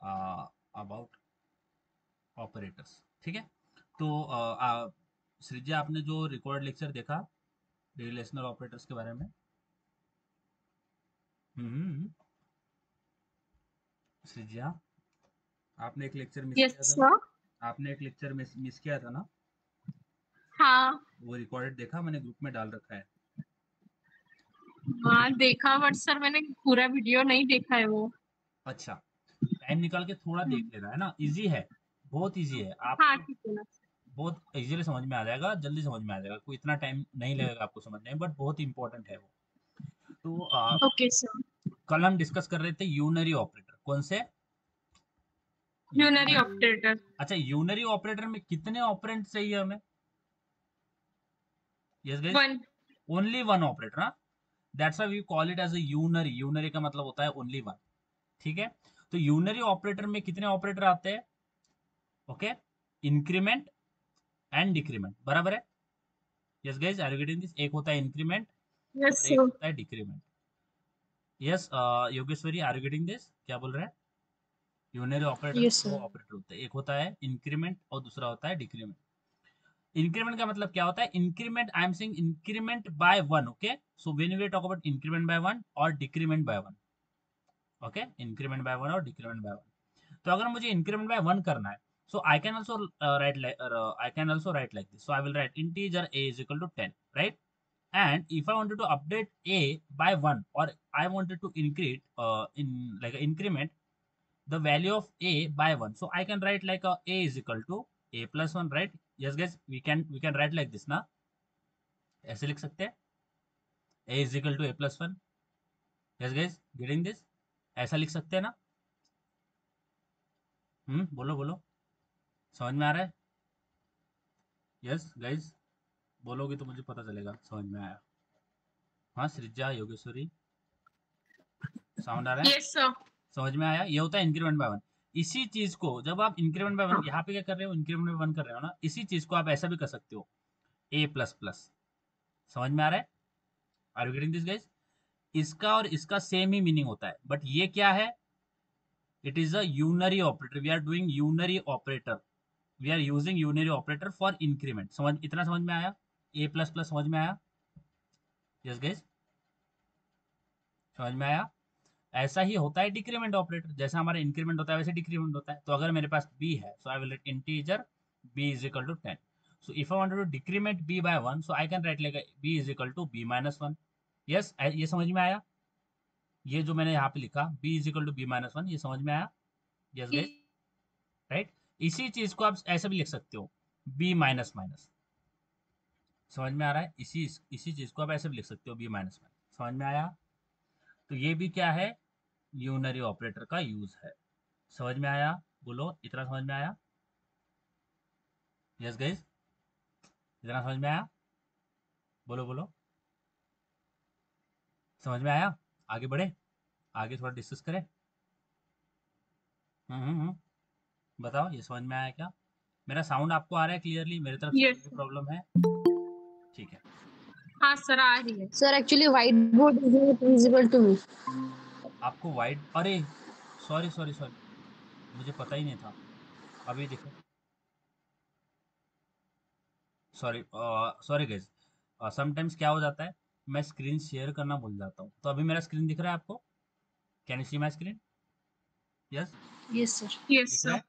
About operators. ठीक है, तो सृजा आपने जो रिकॉर्ड लेक्चर देखा रिलेशनल ऑपरेटर्स के बारे में। हम्म। सृजा, आपने एक लेक्चर मिस यस किया था ना? सर। आपने एक लेक्चर मिस किया था ना? हाँ वो रिकॉर्डेड देखा, मैंने ग्रुप में डाल रखा है। हाँ देखा, बट सर मैंने पूरा वीडियो नहीं देखा है वो। अच्छा, टाइम निकाल के थोड़ा देख लेना है ना, इजी है, बहुत इजी है, हाँ आपको ठीक है ना। बहुत इजीली समझ में आ जाएगा, जल्दी समझ में आ जाएगा, कोई इतना टाइम नहीं लगेगा आपको समझने में, बट बहुत इंपॉर्टेंट है वो। तो ओके सर। कल हम डिस्कस कर रहे थे यूनरी ऑपरेटर, कौन से? Unary unary. ऑपरेटर। अच्छा, यूनरी ऑपरेटर में कितने ऑपरेंड चाहिए हमें? Yes guys, one. Only one operator. हाँ, that's why we call it as a unary. Unary का मतलब होता है ओनली वन। ठीक है, तो यूनरी ऑपरेटर में कितने ऑपरेटर आते हैं? ओके, इंक्रीमेंट एंड डिक्रीमेंट, बराबर है? Yes guys, are you getting this? एक होता है इंक्रीमेंट यस और एक सर। होता है decrement. Yes, Yogeshwari, are you getting this? क्या बोल रहे हैं? यूनरी ऑपरेटर में यस दो सर। ऑपरेटर होते हैं, एक होता है इंक्रीमेंट और दूसरा होता है डिक्रीमेंट। इंक्रीमेंट का मतलब क्या होता है? Increment, I am saying increment by one. Okay, so when we talk about increment by one और decrement by one, okay, increment by one और डिक्रीमेंट बाय वन, तो अगर मुझे इंक्रीमेंट बाय वन करना है, so I can also I can also write like this. So I will write integer a is equal to 10, right? And if I wanted to update a by 1, or I wanted to increase in like increment the value of a by 1, so I can write like a is equal to a plus 1, right? Yes guys, we can write like this ना, ऐसे लिख सकते हैं, a is equal to a plus 1। yes guys, getting this? ऐसा लिख सकते हैं ना? बोलो बोलो, समझ में आ रहा है? यस गाइज, बोलोगे तो मुझे पता चलेगा समझ में आया। हाँ, सृजा, योगेश्वरी, साउंड आ रहा है? Yes sir. समझ में आया? ये होता है इंक्रीमेंट बाय वन। इसी चीज को जब आप इंक्रीमेंट बाय वन यहाँ पे क्या कर रहे हो, इंक्रीमेंट बाय वन कर रहे हो ना, इसी चीज को आप ऐसा भी कर सकते हो, ए प्लस प्लस। समझ में आ रहा है? Are you getting this guys? इसका और इसका सेम ही मीनिंग होता है, बट ये क्या है? It is a unary operator, we are doing unary operator, we are using unary operator for increment. समझ, इतना समझ में आया? ए प्लस प्लस समझ में आया? यस गाइज, समझ में आया? ऐसा ही होता है डिक्रीमेंट ऑपरेटर, जैसा हमारा इंक्रीमेंट होता है वैसे डिक्रीमेंट होता है। तो अगर मेरे पास b है, so I will write integer b is equal to 10। So if I wanted to decrement b by 1, so I can write like b is equal to b minus 1। Yes, ये समझ में आया? ये जो मैंने यहाँ पे लिखा b is equal to b minus 1, ये समझ में आया? Yes guys, right? इसी चीज को आप ऐसे भी लिख सकते हो, b माइनस माइनस। समझ में आ रहा है? इसी चीज को आप ऐसे भी लिख सकते हो, b माइनस माइनस। समझ में आया? तो ये भी क्या है? यूनरी ऑपरेटर का यूज है। समझ में आया? बोलो, इतना समझ में आया? यस गाइस, इतना समझ में आया? बोलो बोलो, समझ में आया? आगे बढ़े, आगे थोड़ा डिस्कस करें। बताओ, ये समझ में आया क्या? मेरा साउंड आपको आ रहा है क्लियरली? मेरी तरफ से कोई यस। भी प्रॉब्लम है? ठीक है। हाँ सर, आ रही है। Sir, actually, whiteboard is not visible to me. आपको वाइट, अरे सॉरी सॉरी सॉरी, मुझे पता ही नहीं था। अभी देखो, सॉरी सॉरी गाइस, समटाइम्स क्या हो जाता है, मैं स्क्रीन शेयर करना भूल जाता हूँ। तो अभी मेरा स्क्रीन दिख रहा है आपको? Can you see my screen? Yes, Yes, sir. Yes दिख रहा सर। है?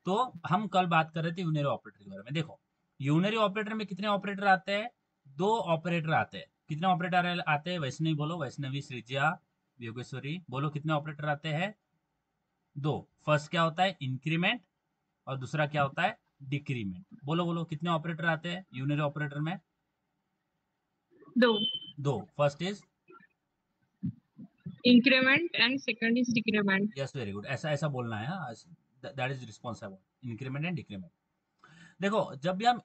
तो हम कल बात कर रहे थे यूनरी ऑपरेटर के बारे में। देखो, यूनरी ऑपरेटर में कितने ऑपरेटर आते हैं? दो ऑपरेटर आते हैं। कितने ऑपरेटर आते हैं? वैष्णवी बोलो, वैष्णवी, सृज्या, योगेश्वरी, बोलो कितने ऑपरेटर आते हैं? दो। फर्स्ट क्या होता है? इंक्रीमेंट, और दूसरा क्या होता है? डिक्रीमेंट। बोलो बोलो, कितने ऑपरेटर आते हैं यूनरी ऑपरेटर में? दो। दो। First is, increment and second is decrement. Yes very good, ऐसा ऐसा बोलना है, हाँ, that is responsible, increment and decrement. देखो, जब भी हम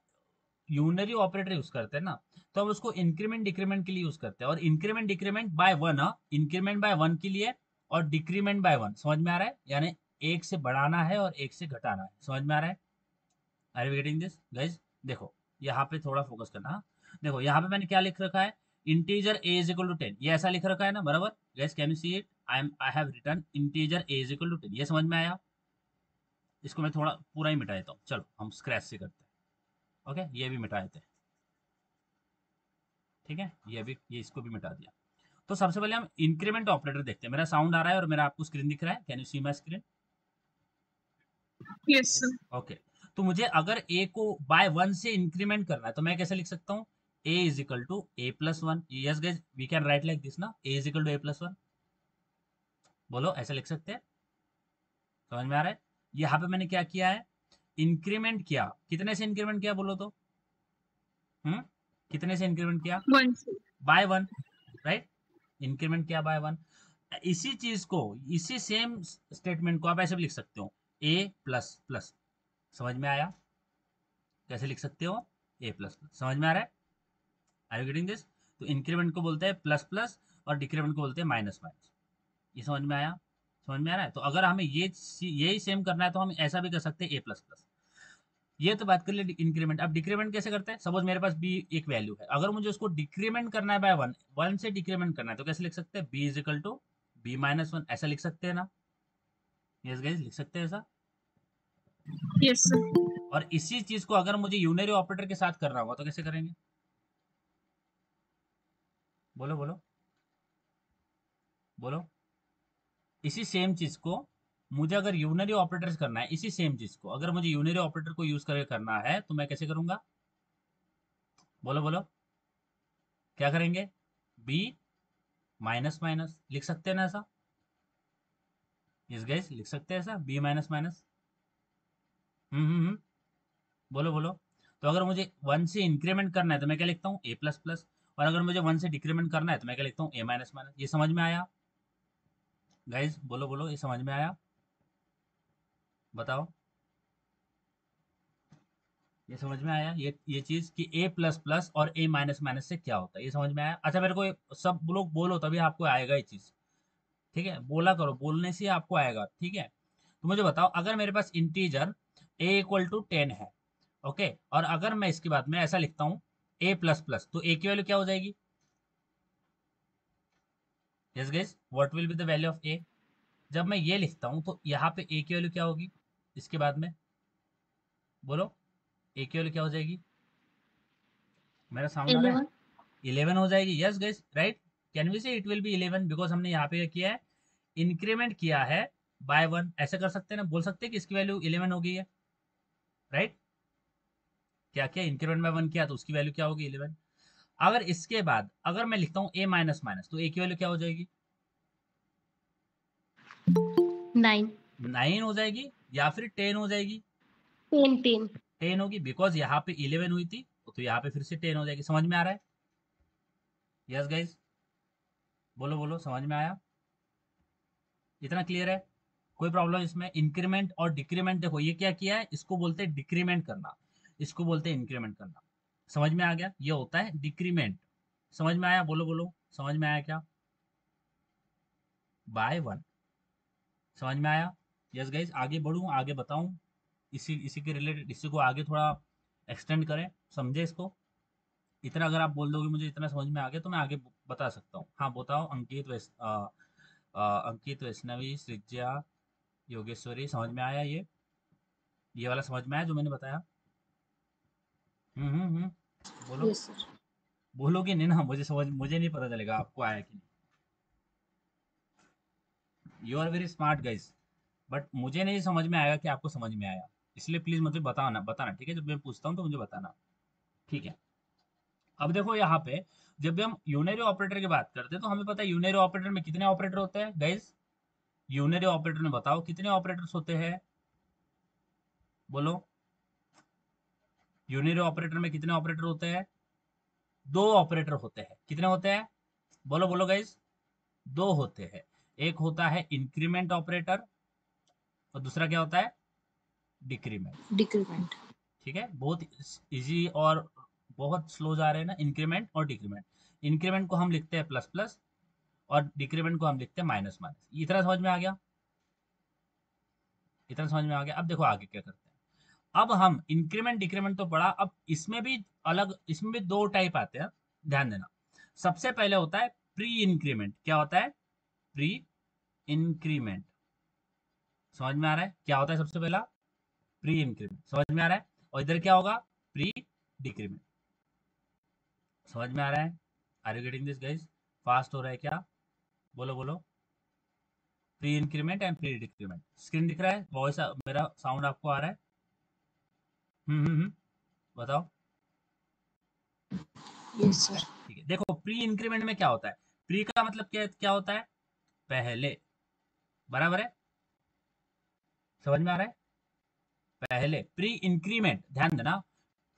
यूनरी ऑपरेटर यूज करते हैं ना, तो हम उसको इंक्रीमेंट डिक्रीमेंट के लिए यूज करते हैं, और increment decrement by one, increment by one के लिए, और डिक्रीमेंट बाय वन। समझ में आ रहा है? यानी एक से बढ़ाना है और एक से घटाना है। समझ में आ रहा है? Are you getting this guys? देखो, यहाँ पे थोड़ा फोकस करना, हाँ? देखो, यहाँ पे मैंने क्या लिख रखा है, integer A is equal to 10, ये ऐसा लिख रखा है ना, बराबर? Guys can you see it? I have written integer A is equal to 10, ये समझ में आया? इसको मैं थोड़ा पूरा ही मिटा देता हूँ, चलो हम स्क्रैच से करते हैं। ओके, ये भी मिटा देते हैं, ठीक है, ये इसको भी मिटा दिया। तो सबसे पहले हम इंक्रीमेंट ऑपरेटर देखते हैं। मेरा साउंड आ रहा है और मेरा आपको स्क्रीन दिख रहा है, can you see my screen? Yes sir. Okay, तो मुझे अगर ए को बाय 1 से इंक्रीमेंट करना है तो मैं कैसे लिख सकता हूँ? a is equal to A plus one. Yes guys, we can write like this ना, a is equal to A plus one. बोलो, ऐसे लिख सकते हैं? समझ में आ रहा है? यहाँ पे मैंने क्या किया है, इंक्रीमेंट किया। कितने से इंक्रीमेंट किया बोलो तो? कितने से इंक्रीमेंट किया? 1 से। By 1, right? इंक्रीमेंट किया बाय 1। इसी चीज को, इसी सेम स्टेटमेंट को आप ऐसे भी लिख सकते हो, a प्लस प्लस। समझ में आया? कैसे लिख सकते हो? a plus plus. समझ में आ रहा है? Are you getting this? तो इंक्रीमेंट को बोलते हैं प्लस प्लस और डिक्रीमेंट को बोलते हैं माइनस माइनस। ये समझ में आया? समझ में आ रहा है? तो अगर हमें यही सेम करना है तो हम ऐसा भी कर सकते हैं, a प्लस प्लस। ये तो बात कर ले इंक्रीमेंट। अब डिक्रीमेंट कैसे करते हैं? सपोज मेरे पास b एक वैल्यू है, अगर मुझे उसको डिक्रीमेंट करना है बाय 1, 1 से डिक्रीमेंट करना है तो कैसे लिख सकते हैं? b is equal to b minus 1, ऐसा लिख सकते हैं ना? यस गाइस, लिख सकते हैं ऐसा? Yes sir. और इसी चीज को अगर मुझे यूनरी ऑपरेटर के साथ करना होगा तो कैसे करेंगे? बोलो बोलो बोलो। इसी सेम चीज को मुझे अगर यूनरी ऑपरेटर करना है, इसी सेम चीज को अगर मुझे यूनरी ऑपरेटर को यूज करके करना है तो मैं कैसे करूंगा? बोलो बोलो, क्या करेंगे? b माइनस माइनस, लिख सकते हैं ना ऐसा? यस गाइस, लिख सकते हैं ऐसा, b माइनस माइनस। हम्म। बोलो बोलो। तो अगर मुझे 1 से इंक्रीमेंट करना है तो मैं क्या लिखता हूँ? a plus plus. और अगर मुझे 1 से डिक्रीमेंट करना है तो मैं क्या लिखता हूँ? a minus minus. ये समझ में आया गाइस? बोलो बोलो, ये समझ में आया? बताओ, ये समझ में आया? ये चीज कि a प्लस प्लस और a माइनस माइनस से क्या होता है, ये समझ में आया? अच्छा, मेरे को सब लोग बोलो तभी आपको आएगा ये चीज, ठीक है? बोला करो, बोलने से आपको आएगा, ठीक है? तो मुझे बताओ, अगर मेरे पास इंटीजर a इक्वल टू 10 है, ओके, और अगर मैं इसके बाद में ऐसा लिखता हूँ a प्लस प्लस, तो a की वैल्यू क्या हो जाएगी? Yes guys, what will be the value of a? जब मैं ये लिखता हूँ तो यहाँ पे a की वैल्यू क्या होगी इसके बाद में? बोलो, a की वैल्यू क्या हो जाएगी? मेरा साउंड आ रहा है? 11। 11 हो जाएगी। Yes guys, right? Can we say it will be 11 because हमने यहाँ पे क्या किया है, इंक्रीमेंट किया है बाय 1। ऐसे कर सकते हैं ना, बोल सकते हैं कि इसकी वैल्यू 11 हो गई है, राइट? क्या किया, इंक्रीमेंट बाय 1 किया तो उसकी वैल्यू क्या होगी? 11। अगर इसके बाद अगर मैं लिखता हूँ a माइनस माइनस, तो a की वैल्यू क्या हो जाएगी? 9, 9 हो जाएगी या फिर 10 हो जाएगी? 10, 10. 10 होगी बिकॉज यहाँ पे 11 हुई थी, तो यहाँ पे फिर से 10 हो जाएगी। समझ में आ रहा है? यस गाइज, बोलो बोलो, समझ में आया? इतना क्लियर है? कोई प्रॉब्लम इसमें? इंक्रीमेंट और डिक्रीमेंट, देखो ये क्या किया है, इसको बोलते हैं डिक्रीमेंट करना, इसको बोलते हैं इंक्रीमेंट करना। समझ में आ गया? ये होता है डिक्रीमेंट। समझ में आया? बोलो बोलो, समझ में आया क्या? बाय 1। समझ में आया? यस गाइज, आगे बढ़ूं, आगे बताऊं, इसी इसी के रिलेटेड, इसी को आगे थोड़ा एक्सटेंड करें, समझे इसको? इतना अगर आप बोल दोगे मुझे इतना समझ में आ गया तो मैं आगे बता सकता हूँ। हाँ बताओ, अंकित, वैष्णवी, सृज्या, योगेश्वरी, समझ में आया ये वाला समझ में आया जो मैंने बताया? बोलो। Yes, sir. बोलोगे नहीं ना, मुझे नहीं पता चलेगा आपको आया कि नहीं। You are very smart guys, but मुझे नहीं समझ में आएगा कि आपको समझ में आया। इसलिए प्लीज मुझे बताना बताना, ठीक है? जब मैं पूछता हूँ तो मुझे बताना, ठीक है? अब देखो यहाँ पे, जब भी हम यूनरी ऑपरेटर की बात करते हैं तो हमें पता है यूनरी ऑपरेटर में कितने ऑपरेटर होते हैं गाइस? यूनरी ऑपरेटर में बताओ कितने ऑपरेटर्स होते हैं? बोलो, यूनरी ऑपरेटर में कितने ऑपरेटर होते हैं? दो ऑपरेटर होते हैं। कितने होते हैं? बोलो बोलो गाइस, दो होते हैं। एक होता है इंक्रीमेंट ऑपरेटर और दूसरा क्या होता है? डिक्रीमेंट। Decrement. ठीक है, बहुत इजी और बहुत स्लो जा रहे हैं ना इंक्रीमेंट और डिक्रीमेंट। इंक्रीमेंट को हम लिखते हैं प्लस प्लस और डिक्रीमेंट को हम लिखते हैं माइनस माइनस। इतना समझ में आ गया? इतना समझ में आ गया? अब देखो आगे क्या करते हैं। अब हम इंक्रीमेंट डिक्रीमेंट तो पढ़ा, अब इसमें भी अलग, इसमें भी दो टाइप आते हैं, ध्यान देना। सबसे पहले होता है प्री इंक्रीमेंट। क्या होता है? Pre increment. समझ में आ रहा है क्या होता है सबसे पहला? प्री इंक्रीमेंट, समझ में आ रहा है। और इधर क्या होगा, प्री डिक्रीमेंट, समझ में आ रहा है। Are you getting this guys, fast हो रहा है क्या, बोलो बोलो। Pre increment and pre decrement, screen दिख रहा है, वॉइस मेरा साउंड आपको आ रहा है। बताओ। Yes sir. ठीक है, देखो प्री इंक्रीमेंट में क्या होता है, प्री का मतलब क्या क्या होता है, पहले, बराबर है, समझ में आ रहा है। पहले प्री इंक्रीमेंट, ध्यान देना,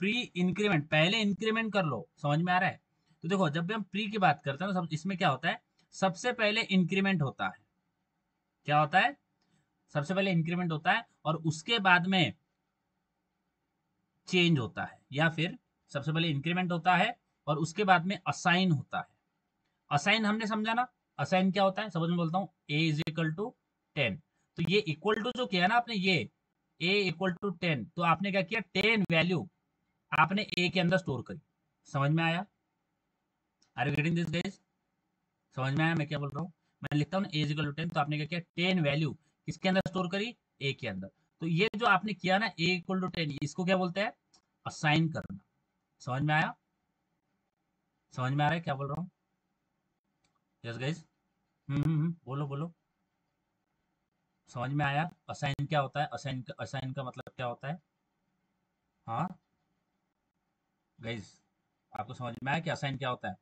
प्री इंक्रीमेंट पहले इंक्रीमेंट कर लो, समझ में आ रहा है। तो देखो जब भी हम प्री की बात करते हैं ना, सब इसमें क्या होता है, सबसे पहले इंक्रीमेंट होता है, क्या होता है, सबसे पहले इंक्रीमेंट होता है और उसके बाद में चेंज होता है, या फिर सबसे पहले इंक्रीमेंट होता है और उसके बाद में असाइन होता है। असाइन हमने समझा ना, असाइन क्या होता है, समझ में बोलता हूँ, ए इज इक्वल टू 10, तो ये इक्वल टू जो किया ना आपने, ये ए इक्वल टू 10, तो आपने क्या किया, 10 वैल्यू आपने ए के अंदर स्टोर करी, समझ में आया। Are you getting this guys, समझ में आया मैं क्या बोल रहा हूँ। मैं लिखता हूँ ए इज इक्वल टू 10, तो आपने क्या किया, 10 वैल्यू किसके अंदर स्टोर करी, ए के अंदर। तो ये जो आपने किया ना ए इक्वल टू 10, इसको क्या बोलते हैं, असाइन करना, समझ में आया, समझ में आ रहा है क्या बोल रहा हूँ। यस गाइस, बोलो बोलो, समझ में आया। असाइन क्या होता है, असाइन का मतलब क्या होता है, हाँ गाइस, आपको समझ में आया कि असाइन क्या होता है,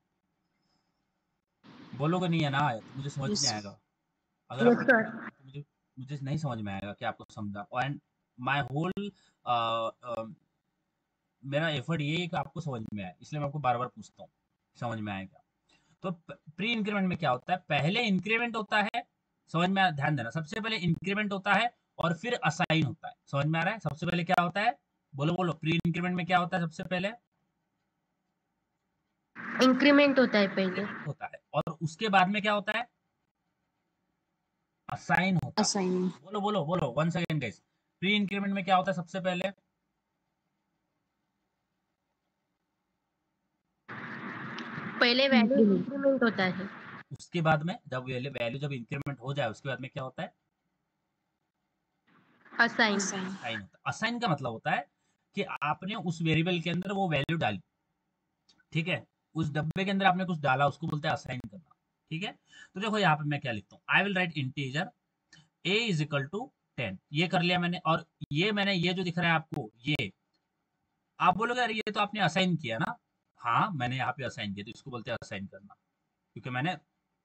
बोलोगे नहीं है ना तो मुझे समझ नहीं यस आएगा। अगर आप यस सर। बोलोगे तो मुझे मुझे नहीं समझ में आएगा कि आपको समझा, एंड माय होल मेरा एफर्ट ये है कि आपको समझ में आए, इसलिए मैं आपको बार बार पूछता हूँ, समझ में आएगा। तो प्री इंक्रीमेंट में क्या होता है, पहले इंक्रीमेंट होता है, समझ में ध्यान देना, सबसे पहले इंक्रीमेंट होता है और फिर असाइन होता है, समझ में आ रहा है। सबसे पहले क्या होता है, बोलो बोलो, प्री इंक्रीमेंट में क्या होता है, सबसे पहले इंक्रीमेंट होता है पहले। इंक्रीमेंट होता है और उसके बाद में क्या होता है, असाइन होता है। असाइन। बोलो बोलो बोलो, one second guys, pre increment में क्या होता है, सबसे पहले पहले वैल्यू इंक्रीमेंट होता है। उसके बाद में जब वैल्यू जब इंक्रीमेंट हो जाए उसके बाद में क्या होता है, असाइन। असाइन होता है। असाइन का मतलब होता है कि आपने उस वेरिएबल के अंदर वो वैल्यू डाली, ठीक है, उस डब्बे के अंदर आपने कुछ डाला, उसको बोलते हैं असाइन करना, ठीक है। तो देखो यहाँ पे मैं क्या लिखता हूँ, I will write integer A is equal to 10, ये कर लिया मैंने, और ये मैंने, ये जो दिख रहा है आपको, ये आप बोलोगे अरे ये तो आपने असाइन किया ना, हाँ मैंने यहाँ पे असाइन किया, तो इसको बोलते हैं असाइन करना, क्योंकि मैंने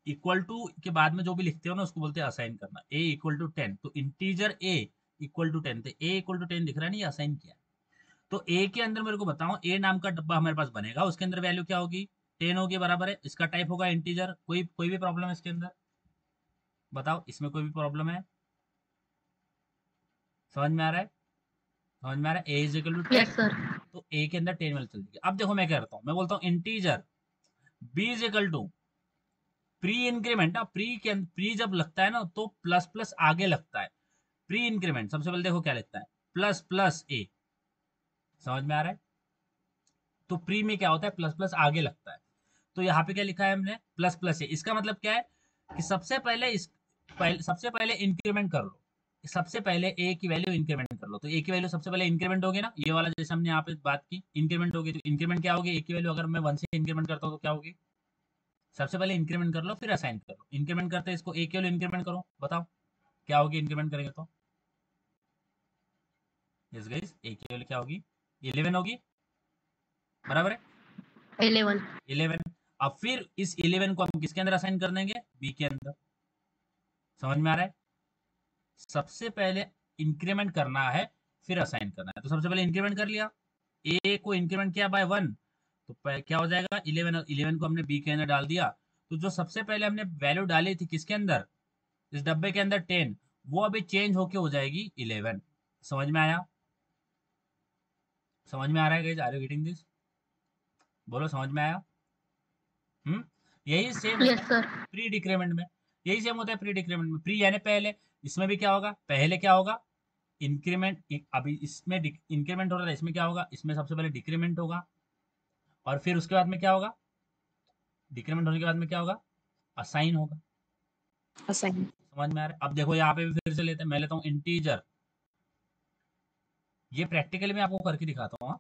इक्वल टू के बाद में जो भी लिखते हो ना उसको बोलते हैं असाइन करना। ए इक्वल टू 10, तो इंटीजर ए इक्वल टू 10, तो ए इक्वल टू 10 दिख रहा है ना, ये असाइन किया। तो ए के अंदर मेरे को बताओ, ए नाम का डब्बा हमारे पास बनेगा, उसके अंदर वैल्यू क्या होगी, 10 होगी, बराबर है, इसका टाइप होगा इंटीजर। कोई भी प्रॉब्लम है इसके अंदर, बताओ इसमें कोई भी प्रॉब्लम है, समझ में आ रहा है, समझ में आ रहा है। A is equal to 10, yes sir. तो ए के अंदर 10 वैल्यू चल जाएगी। अब देखो मैं क्या करता हूँ, मैं बोलता हूँ integer B is equal to pre increment, pre जब लगता है ना तो प्लस प्लस आगे लगता है, प्री इंक्रीमेंट सबसे पहले देखो क्या लगता है, प्लस प्लस ए, समझ में आ रहा है। तो प्री में क्या होता है, प्लस प्लस आगे लगता है, तो यहाँ पे क्या लिखा है हमने, प्लस प्लस ए। इसका मतलब क्या है कि सबसे पहले इंक्रीमेंट कर लो, सबसे पहले ए की वैल्यू इंक्रीमेंट कर लो, तो ए की वैल्यू सबसे पहले इंक्रीमेंट होगी ना, ये वाला जैसे हमने यहाँ पे बात की, इंक्रीमेंट होगी, तो इंक्रीमेंट क्या होगी, ए की वैल्यू अगर मैं 1 से इंक्रीमेंट करता हूँ तो क्या होगी, सबसे पहले इंक्रीमेंट कर लो फिर असाइन कर लो। इंक्रीमेंट करते हैं इसको, ए की वैल्यू इंक्रीमेंट करो, बताओ क्या होगी इंक्रीमेंट करेंगे तो, यस गाइस, ए की वैल्यू क्या होगी, 11 होगी, बराबर है, 11। 11। अब फिर इस 11 को हम किसके अंदर असाइन कर देंगे, बी के अंदर, समझ में आ रहा है। सबसे पहले इंक्रीमेंट करना है फिर असाइन करना है, तो सबसे पहले इंक्रीमेंट कर लिया, ए को इंक्रीमेंट किया बाय 1, तो क्या हो जाएगा 11, 11 को हमने बी के अंदर डाल दिया, तो जो सबसे पहले हमने वैल्यू डाली थी किसके अंदर, इस डब्बे के अंदर 10, वो अभी चेंज होके हो जाएगी 11, समझ में आया, समझ में आ रहा है guys, are you getting this, बोलो समझ में आया। यही सेम होता यस है सर। प्री डिक्रीमेंट में, यही सेम होता है प्री डिक्रीमेंट में, प्री यानी पहले, इसमें भी क्या होगा, पहले क्या होगा, इंक्रीमेंट, अभी इसमें इंक्रीमेंट हो रहा था, इसमें क्या होगा, इसमें सबसे पहले डिक्रीमेंट होगा और फिर उसके बाद में क्या होगा, डिक्रीमेंट होने के बाद में क्या होगा, असाइन होगा, असाइन। समझ में आ रहा है। अब देखो यहाँ पे भी फिर से लेते हैं, मैं लेता हूँ इंटीजर ये प्रैक्टिकली मैं आपको करके दिखाता हूँ,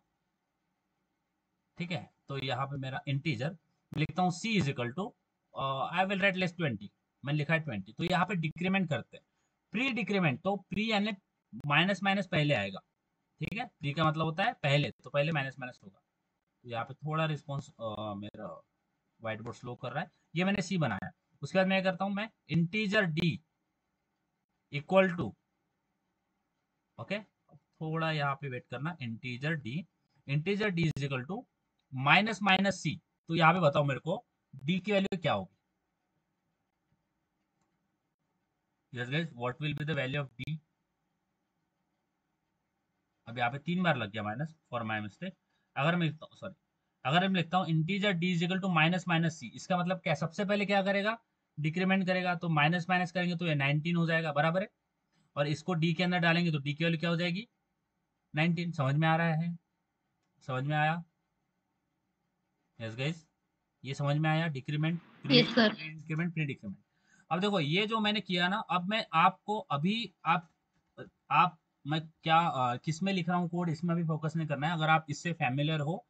ठीक है। तो यहाँ पे मेरा इंटीजर लिखता हूँ c is equal to, I will write less 20, मैंने लिखा है 20। तो यहाँ पे डिक्रीमेंट करते हैं, प्री डिक्रीमेंट, तो प्री यानी माइनस माइनस पहले आएगा, ठीक है। प्री का मतलब होता है पहले, तो पहले माइनस माइनस होगा। तो यहाँ पे थोड़ा रिस्पॉन्स मेरा व्हाइट बोर्ड स्लो कर रहा है। ये मैंने सी बनाया, उसके बाद मैं क्या करता हूँ, मैं integer d equal to, okay, थोड़ा यहाँ पे वेट करना, integer D is equal to minus minus c. तो यहाँ पे बताओ मेरे को डी की वैल्यू क्या होगी। Yes guys, what will be the value of D. अब यहाँ पे 3 बार लग गया माइनस, फॉर माई मिस्टेक। अगर मैं लिखता हूँ, सॉरी, अगर मैं लिखता हूँ integer D is equal to minus minus c, इसका मतलब क्या, सबसे पहले क्या करेगा, डिक्रीमेंट करेगा। तो माइनस माइनस करेंगे तो ये 19 हो जाएगा, बराबर है। और इसको डी के अंदर डालेंगे तो डी की वैल्यू क्या हो जाएगी, 19। समझ में आ रहा है, समझ में आया। यस गाइस, ये समझ में आया, decrement, pre yes sir. Increment, pre decrement. अब देखो ये जो मैंने किया ना, अब मैं आपको अभी, आप मैं क्या किस में लिख रहा हूँ कोड, इसमें भी फोकस नहीं करना है। अगर आप इससे फैमिलियर हो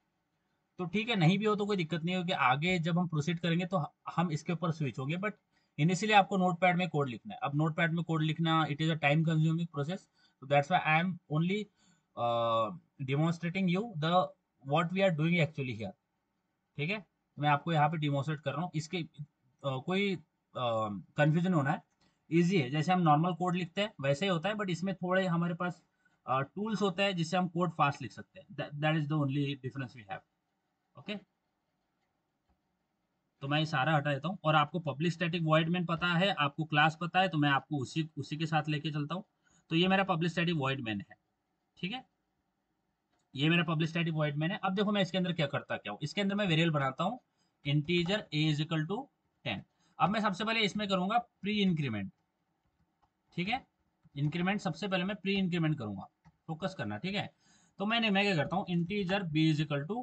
तो ठीक है, नहीं भी हो तो कोई दिक्कत नहीं होगी, आगे जब हम प्रोसीड करेंगे तो हम इसके ऊपर स्विच होंगे। बट इनिशियली आपको नोटपैड में कोड लिखना है। अब नोटपैड में कोड लिखना, it is a time consuming process, तो that's why I am only demonstrating you the what we are doing actually here, ठीक है। तो मैं आपको यहाँ पे डिमॉन्स्ट्रेट कर रहा हूँ, इसके कोई कंफ्यूजन होना है, इजी है। जैसे हम नॉर्मल कोड लिखते हैं वैसे ही होता है, बट इसमें थोड़े हमारे पास टूल्स होते हैं जिससे हम कोड फास्ट लिख सकते हैं। That is the only difference we have, okay. तो मैं ये सारा हटा देता हूँ, और आपको पब्लिक स्टैटिक वॉइड मेन पता है, आपको क्लास पता है, तो मैं आपको उसी उसी के साथ लेके चलता हूँ। तो ये मेरा पब्लिक स्टैटिक वॉइड मेन है, ठीक है। ये मेरा पब्लिक स्टैटिक वॉइड मेन है। अब देखो मैं इसके अंदर क्या करता क्या हूँ, इसके अंदर मैं वेरिएबल बनाता हूँ, integer A is equal to 10। अब मैं सबसे पहले इसमें करूंगा प्री इंक्रीमेंट, ठीक है। इंक्रीमेंट सबसे पहले मैं प्री इंक्रीमेंट करूंगा, फोकस करना, ठीक है। तो मैं क्या करता हूँ, integer B is equal to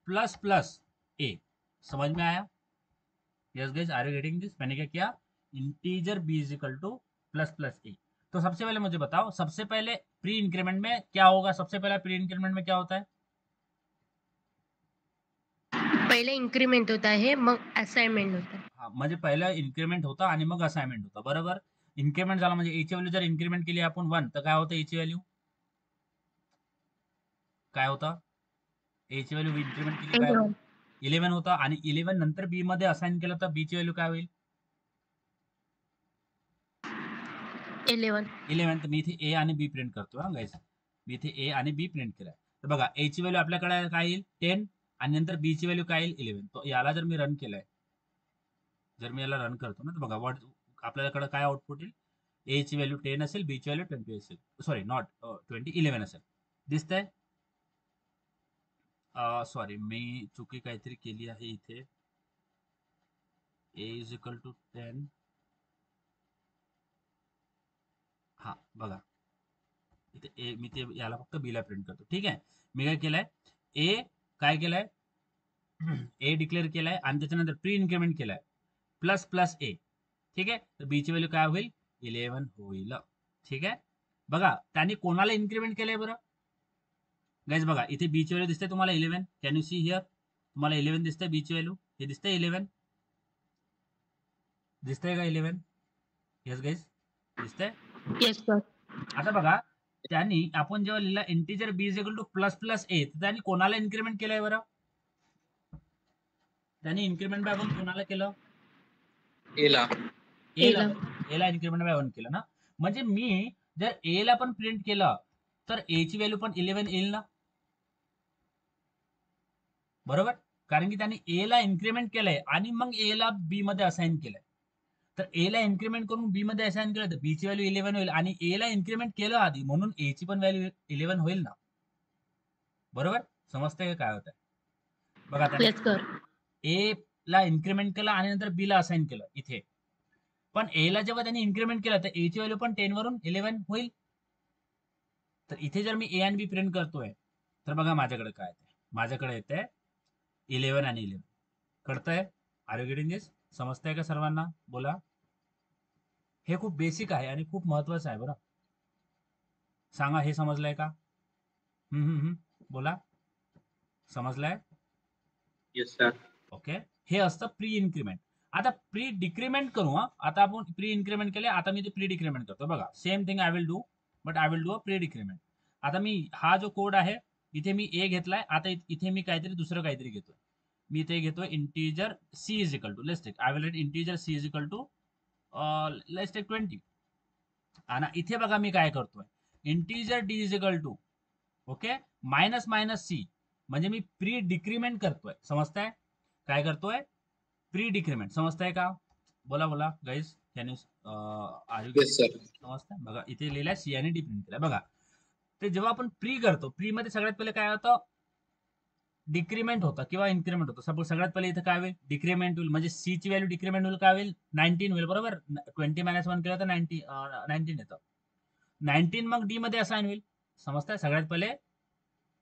plus plus a. समझ में आया। Yes guys, are you getting this. मैंने क्या किया, integer B is equal to plus plus a. तो सबसे पहले मुझे बताओ, सबसे पहले प्री इंक्रीमेंट में क्या होगा, सबसे पहले प्री इंक्रीमेंट में क्या होता है। पहिले इन्क्रीमेंट होता है, मग असाइनमेंट होता है. हा, म्हणजे पहिलं इन्क्रीमेंट होता आणि मग असाइनमेंट होता, बरोबर. इन्क्रीमेंट झाला म्हणजे एची व्हॅल्यू जर इन्क्रीमेंट केली आपण 1, तर काय होतं एची व्हॅल्यू, काय होता, एची व्हॅल्यू इन्क्रीमेंट केली काय 11 होता, आणि 11 नंतर बी मध्ये असाइन केलं तर बी ची व्हॅल्यू काय होईल, 11. 11. तर मी इथे ए आणि बी प्रिंट करतो हा गाईस, मी इथे ए आणि बी प्रिंट केलाय. तर बघा ए ची व्हॅल्यू आपल्याकडे काय येईल 10, आणि नंतर बी ची व्हॅल्यू काय येईल 11. तो याला जर मी रन केलाय, जर मी याला रन करतो ना, तर बघा व्हॉट आपल्याकडे काय आउटपुट येईल, ए ची व्हॅल्यू 10 असेल, बी ची व्हॅल्यू 20 असेल, सॉरी नॉट 20, 11 असेल. दिसतंय. सॉरी मी चुकी काहीतरी केली आहे इथे. ए इज इक्वल टू 10, हा बघा इथे ए, मी ते याला फक्त बीला प्रिंट करतो, ठीक आहे. मी काय केलंय, ए काय केलंय, ए डिक्लेअर केलाय आणि त्याच्यानंतर प्री इन्क्रीमेंट केलाय प्लस प्लस ए, ठीक आहे. तर बी ची व्हॅल्यू काय होईल, 11 होईल, ठीक आहे. बघा त्यांनी कोणाला इन्क्रीमेंट केलंय बरं गाईज, बघा इथे बी ची व्हॅल्यू दिसते तुम्हाला 11, कॅन यू सी हिअर, तुम्हाला 11 दिसतंय बी ची व्हॅल्यू, हे दिसतंय 11, दिसतंय का 11. येस गाईज, दिसतंय. Yes sir. आता बघा त्यांनी, आपण जेव्हा लिहिला integer B is equal to plus plus a, तर त्यांनी कोणाला इन्क्रीमेंट केलंय बरं, त्यांनी इन्क्रीमेंट बाय 1 कोणाला केलं, एला. एला, एला. एला इन्क्रीमेंट बाय 1 केलं ना. म्हणजे मी जर ए ला पण प्रिंट केलं तर ए ची व्हॅल्यू पण 11 येईल ना, बरोबर. कारण की त्यांनी ए ला इन्क्रीमेंट केलंय आणि मग ए ला बी मध्ये असाइन केलंय. तर ए ला इन्क्रीमेंट करून बी मध्ये असाइन केलं तर बी ची व्हॅल्यू 11 होईल, आणि ए ला इन्क्रीमेंट केलं आधी म्हणून ए ची पण व्हॅल्यू 11 होईल ना, बरोबर. समजतंय का काय होतंय. बघा येस सर. ए ला इन्क्रीमेंट केलं आणि नंतर बी ला असाइन केलं इथे, पण ए ला जेव्हा त्यांनी इन्क्रीमेंट केलं तर ए ची व्हॅल्यू पण 10 वरून 11 होईल. तर इथे जर मी ए आणि बी प्रिंट करतोय तर बघा माझ्याकडे काय येते, माझ्याकडे येते 11 आणि 11. कळतंय, आर यू गेटिंग दिस. समजतंय का सर्वांना, बोला. हे खूप बेसिक आहे आणि खूप महत्वाचं आहे बरं. सांगा हे समजलंय का. बोला, समजलाय? Yes sir. ओके, हे असतं प्री इन्क्रीमेंट. आता प्री डिक्रीमेंट करू. आता आपण प्री इन्क्रीमेंट केले, आता मी ते प्री डिक्रीमेंट करतो. बघा, same thing I will do, but I will do a pre decrement. आता मी हा जो कोड आहे, इथे मी ए घेतलाय, आता इथे मी काहीतरी दुसरं काहीतरी घेतोय. मी इथे घेतोय integer C is equal to, let's take, I will write integer C is equal to let's take 20. आणि इथे बघा मी काय करतोय, integer D is equal to, okay, minus minus C, म्हणजे मी प्री डिक्रीमेंट करतोय. समजताय काय करतोय? Pre decrement. समजताय का? बोला बोला guys, can you are you yes sir. समजताय? बघा इथे लिहिलंय सी आणि डी प्रिंट केलाय. बघा, ते जेव्हा आपण प्री करतो, प्री मध्ये सगळ्यात पहिले काय होतं, डिक्रीमेंट होतं किंवा इन्क्रीमेंट होतं. सपोज सगळ्यात पहिले इथं काय होईल, डिक्रीमेंट होईल, म्हणजे सी ची व्हॅल्यू डिक्रीमेंट होईल, काय होईल, 19 होईल. बरोबर, 20 - 1 केलं तर 19 येतं. 19 मग डी मध्ये असाइन होईल. समजताय? सगळ्यात पहिले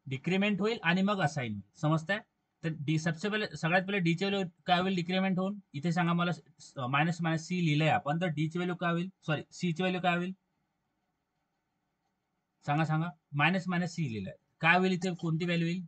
डिक्रीमेंट होईल आणि मग असाइन होईल. समजताय? तर डी सबसे पहिले, सगळ्यात पहिले डी ची व्हॅल्यू काय होईल, डिक्रीमेंट होऊन. इथे सांगा मला, मायनस मायनस सी लिहिलंय आपण, तर डी ची व्हॅल्यू काय होईल, सॉरी सी ची व्हॅल्यू काय होईल, सांगा सांगा. मायनस मायनस सी लिहिलंय, काय होईल इथे, कोणती व्हॅल्यू येईल?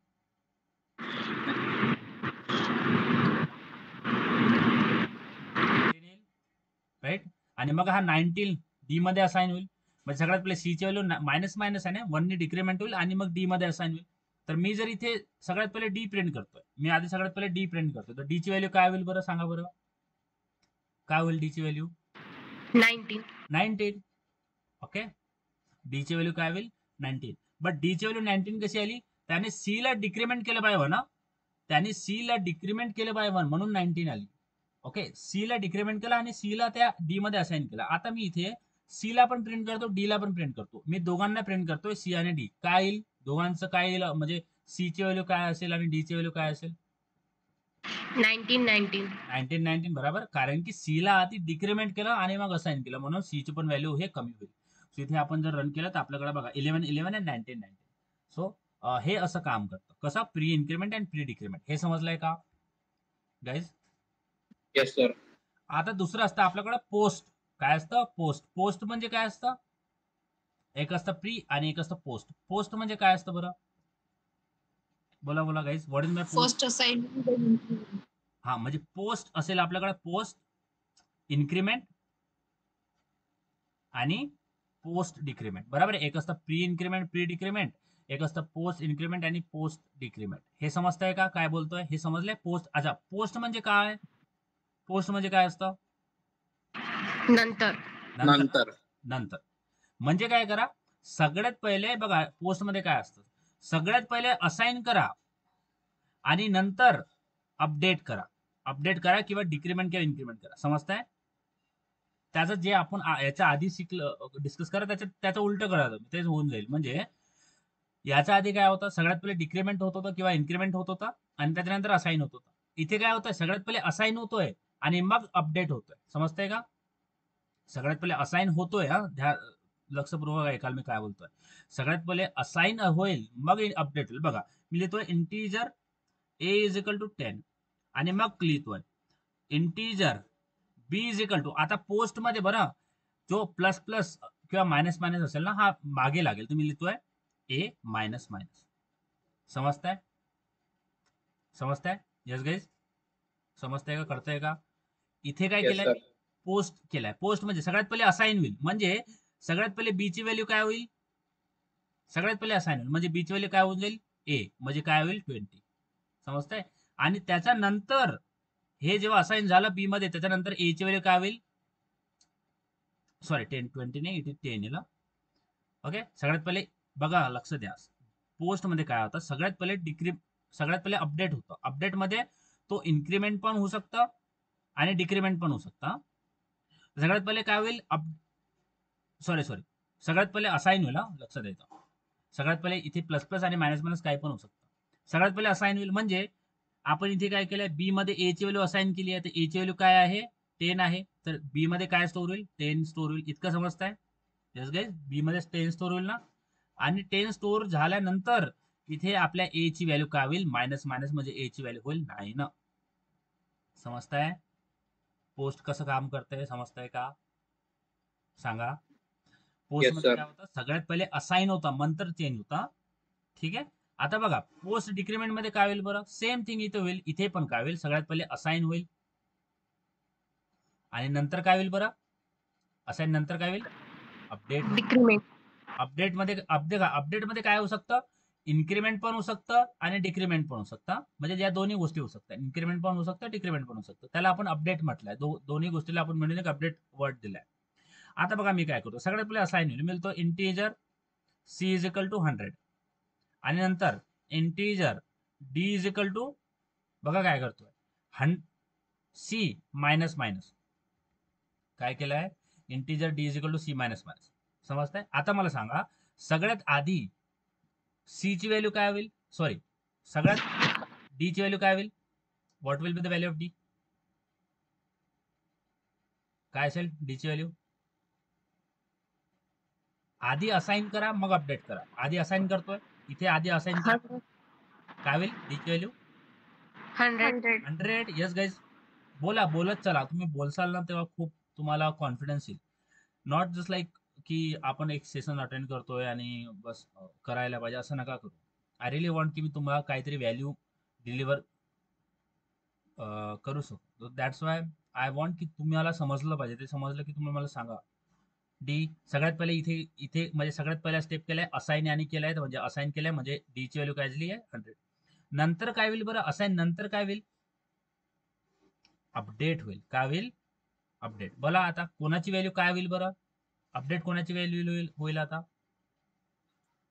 राईट. आणि मग हा 19 डी मध्ये असाइन होईल. म्हणजे सगळ्यात पहिले सी ची व्हॅल्यू मायनस मायनस आहे ना, 1 ने डिक्रीमेंट होईल आणि मग डी मध्ये असाइन होईल. तर मी जर इथे सगळ्यात पहिले डी प्रिंट करतोय, मी आधी सगळ्यात पहिले डी प्रिंट करतोय, तर डी ची व्हॅल्यू काय होईल बरं, सांगा बरं, काय होईल डी ची व्हॅल्यू? 19. ओके, डी ची व्हॅल्यू काय होईल, 19. बट डी ची व्हॅल्यू 19 कशी आली, त्याने सी ला डिक्रीमेंट केलं बाय 1. त्याने सी ला डिक्रीमेंट केलं बाय 1 म्हणून 19 आली. ओके, सी ला डिक्रीमेंट केला आणि सी ला त्या डी मध्ये असाइन केला. आता मी इथे सी ला पण प्रिंट करतो, डी ला पण प्रिंट करतो. मी दोघांना प्रिंट करतोय, सी आणि डी. काय येईल दोघांचं, काय येईल, म्हणजे सी ची व्हॅल्यू काय असेल आणि डी ची व्हॅल्यू काय असेल? 19 बरोबर, कारण की सी ला आधी डिक्रीमेंट केलं आणि मग असाइन केलं, म्हणून सी ची पण व्हॅल्यू हे कमी होईल. सो इथे आपण जर रन केलं तर आपल्याकडे बघा 11 आणि 19. सो हे असं काम करतं. कसं, pre increment and pre decrement. हे समजलंय का गाईज? Yes sir. आता दुसरं असतं आपल्याकडे पोस्ट. काय असतं, पोस्ट. पोस्ट म्हणजे काय असतं, एक असतं प्री आणि एक असतं पोस्ट. पोस्ट म्हणजे काय असतं बरं, बोला बोला guys, what is my post? First assignment. हा, म्हणजे पोस्ट असेल आपल्याकडे, पोस्ट इन्क्रीमेंट आणि पोस्ट डिक्रीमेंट. बरोबर आहे. एक असतं प्री इन्क्रीमेंट, प्री डिक्रीमेंट, एक असतं पोस्ट इन्क्रीमेंट आणि पोस्ट डिक्रीमेंट. हे समजतंय का, काय बोलतोय, हे समजलंय? पोस्ट. अच्छा, पोस्ट म्हणजे काय, पोस्ट म्हणजे काय असतं, नंतर. नंतर. नंतर. म्हणजे काय करा, सगळ्यात पहिले बघा पोस्ट मध्ये काय असतं, सगळ्यात पहिले असाइन करा आणि नंतर अपडेट करा. अपडेट करा किंवा डिक्रीमेंट किंवा इन्क्रीमेंट करा. समजताय? त्याचं जे आपण याच्या आधी शिकलं, डिस्कस करा, त्याचं उलट करा, तेच होऊन जाईल. म्हणजे याच्या आधी काय होतं, सगळ्यात पहिले डिक्रीमेंट होत होतं किंवा इन्क्रीमेंट होत होता आणि त्याच्यानंतर असाइन होत होतं. इथे काय होतंय, सगळ्यात पहिले असाइन होतोय आणि मग अपडेट होतोय. समजतंय का? सगळ्यात पहिले असाइन होतोय, लक्षपूर्वक ऐकाल मी काय बोलतोय. सगळ्यात पहिले असाइन होईल, मग अपडेट होईल. बघा, मी लिहितोय integer A is equal to 10 आणि मग लिहितोय integer B is equal to, आता पोस्ट मध्ये बरं, जो प्लस प्लस किंवा मायनस मायनस असेल ना, हा मागे लागेल. तुम्ही लिहितोय ए मायनस मायनस. समजताय? समजताय? यस गाईज, समजताय का, कळतंय का? इथे काय येस केलंय सर. मी, पोस्ट केलाय. पोस्ट म्हणजे सगळ्यात पहिले असाइन होईल, म्हणजे सगळ्यात पहिले बी ची व्हॅल्यू काय होईल, सगळ्यात पहिले असाइन होईल, म्हणजे बी ची व्हॅल्यू काय होऊन जाईल, ए, म्हणजे काय होईल, 20. समजताय? आणि त्याच्यानंतर हे जेव्हा असाइन झालं बी मध्ये, त्याच्यानंतर ए ची व्हॅल्यू काय होईल, सॉरी 10, 20 नाही, इथे 10 येईल. ओके, सगळ्यात पहिले बघा, लक्ष द्या, पोस्ट मध्ये काय होतं, सगळ्यात पहिले सगळ्यात पहिले अपडेट होतं. अपडेट मध्ये तो इन्क्रीमेंट पण होऊ शकतं आणि डिक्रीमेंट पण होऊ शकतं. सगळ्यात पहिले काय होईल, सॉरी सगळ्यात पहिले असाइन होईल, लक्षात द्यायचं. सगळ्यात पहिले इथे प्लस प्लस आणि मायनस मायनस काही पण होऊ शकतं. सगळ्यात पहिले असाइन होईल, म्हणजे आपण इथे काय केलंय, बी मध्ये ए ची व्हॅल्यू असाइन केली आहे, तर ए ची व्हॅल्यू काय आहे, 10 आहे, तर बी मध्ये काय स्टोर होईल, 10 स्टोर होईल. इतकं समजताय? यस गाईज, बी मध्ये 10 स्टोर होईल ना, आणि 10 स्टोर झाल्यानंतर इथे आपल्या ए ची व्हॅल्यू काय होईल, मायनस मायनस, म्हणजे ए ची व्हॅल्यू होईल 9. समजताय? पोस्ट कसं काम करतंय, समजताय का, सांगा. पोस्ट येस मध्ये सर. काय होतं, सगळ्यात पहिले असाइन होता, नंतर चेंज होता. ठीक आहे. आता बघा पोस्ट डिक्रीमेंट मध्ये काय होईल बरं, सेम थिंग इथे होईल, इथे पण काय होईल, सगळ्यात पहिले असाइन होईल आणि नंतर काय होईल बरं, असाइन नंतर काय होईल, अपडेट होईल. डिक्रीमेंट. अपडेट मध्ये काय होऊ शकतं, इन्क्रीमेंट पण होऊ शकतं आणि डिक्रीमेंट पण होऊ शकतं, म्हणजे या दोन्ही गोष्टी होऊ शकतात, इन्क्रीमेंट पण होऊ शकतं, डिक्रीमेंट पण होऊ शकतं, त्याला आपण अपडेट म्हटलंय. दोन्ही गोष्टीला आपण मिळून एक अपडेट वर्ड दिलाय. आता बघा मी काय करतो, सगळ्यात पहिले असाइन होईल, मिळतो integer C is equal to 100 आणि नंतर integer D is equal to, बघा काय करतोय, सी मायनस मायनस, काय केलंय, integer D is equal to C minus minus. समजतंय. आता मला सांगा सगळ्यात आधी सी ची व्हॅल्यू काय होईल, सॉरी सगळ्यात डी ची व्हॅल्यू काय होईल, what will be the value of D, काय असेल डी ची व्हॅल्यू, आधी असाइन करा मग अपडेट करा. आधी असाइन करतोय, इथे आधी असाइन करा, काय होईल डी ची व्हॅल्यू 100. येस गाईज, बोलत चला, तुम्ही बोलसाल ना तेव्हा खूप तुम्हाला कॉन्फिडन्स येईल. नॉट जस्ट लाईक की आपण एक सेशन अटेंड करतोय आणि बस करायला पाहिजे असं नका करू. आय रिअली वॉन्ट की मी तुम्हाला काहीतरी व्हॅल्यू डिलिव्हर करू शकतो. दॅट्स वाय आय वॉन्ट की तुम्हाला समजलं पाहिजे. ते समजलं की तुम्ही मला सांगा. डी सगळ्यात पहिले इथे म्हणजे सगळ्यात पहिला स्टेप केलाय असाइन आणि केलाय, म्हणजे असाइन केलाय म्हणजे डी ची व्हॅल्यू काय झाली आहे 100. नंतर काय होईल बरं, असाइन नंतर काय होईल, अपडेट होईल. काय होईल, अपडेट. बोला आता कोणाची व्हॅल्यू काय होईल बरं, अपडेट कोणाची व्हॅल्यू होईल आता,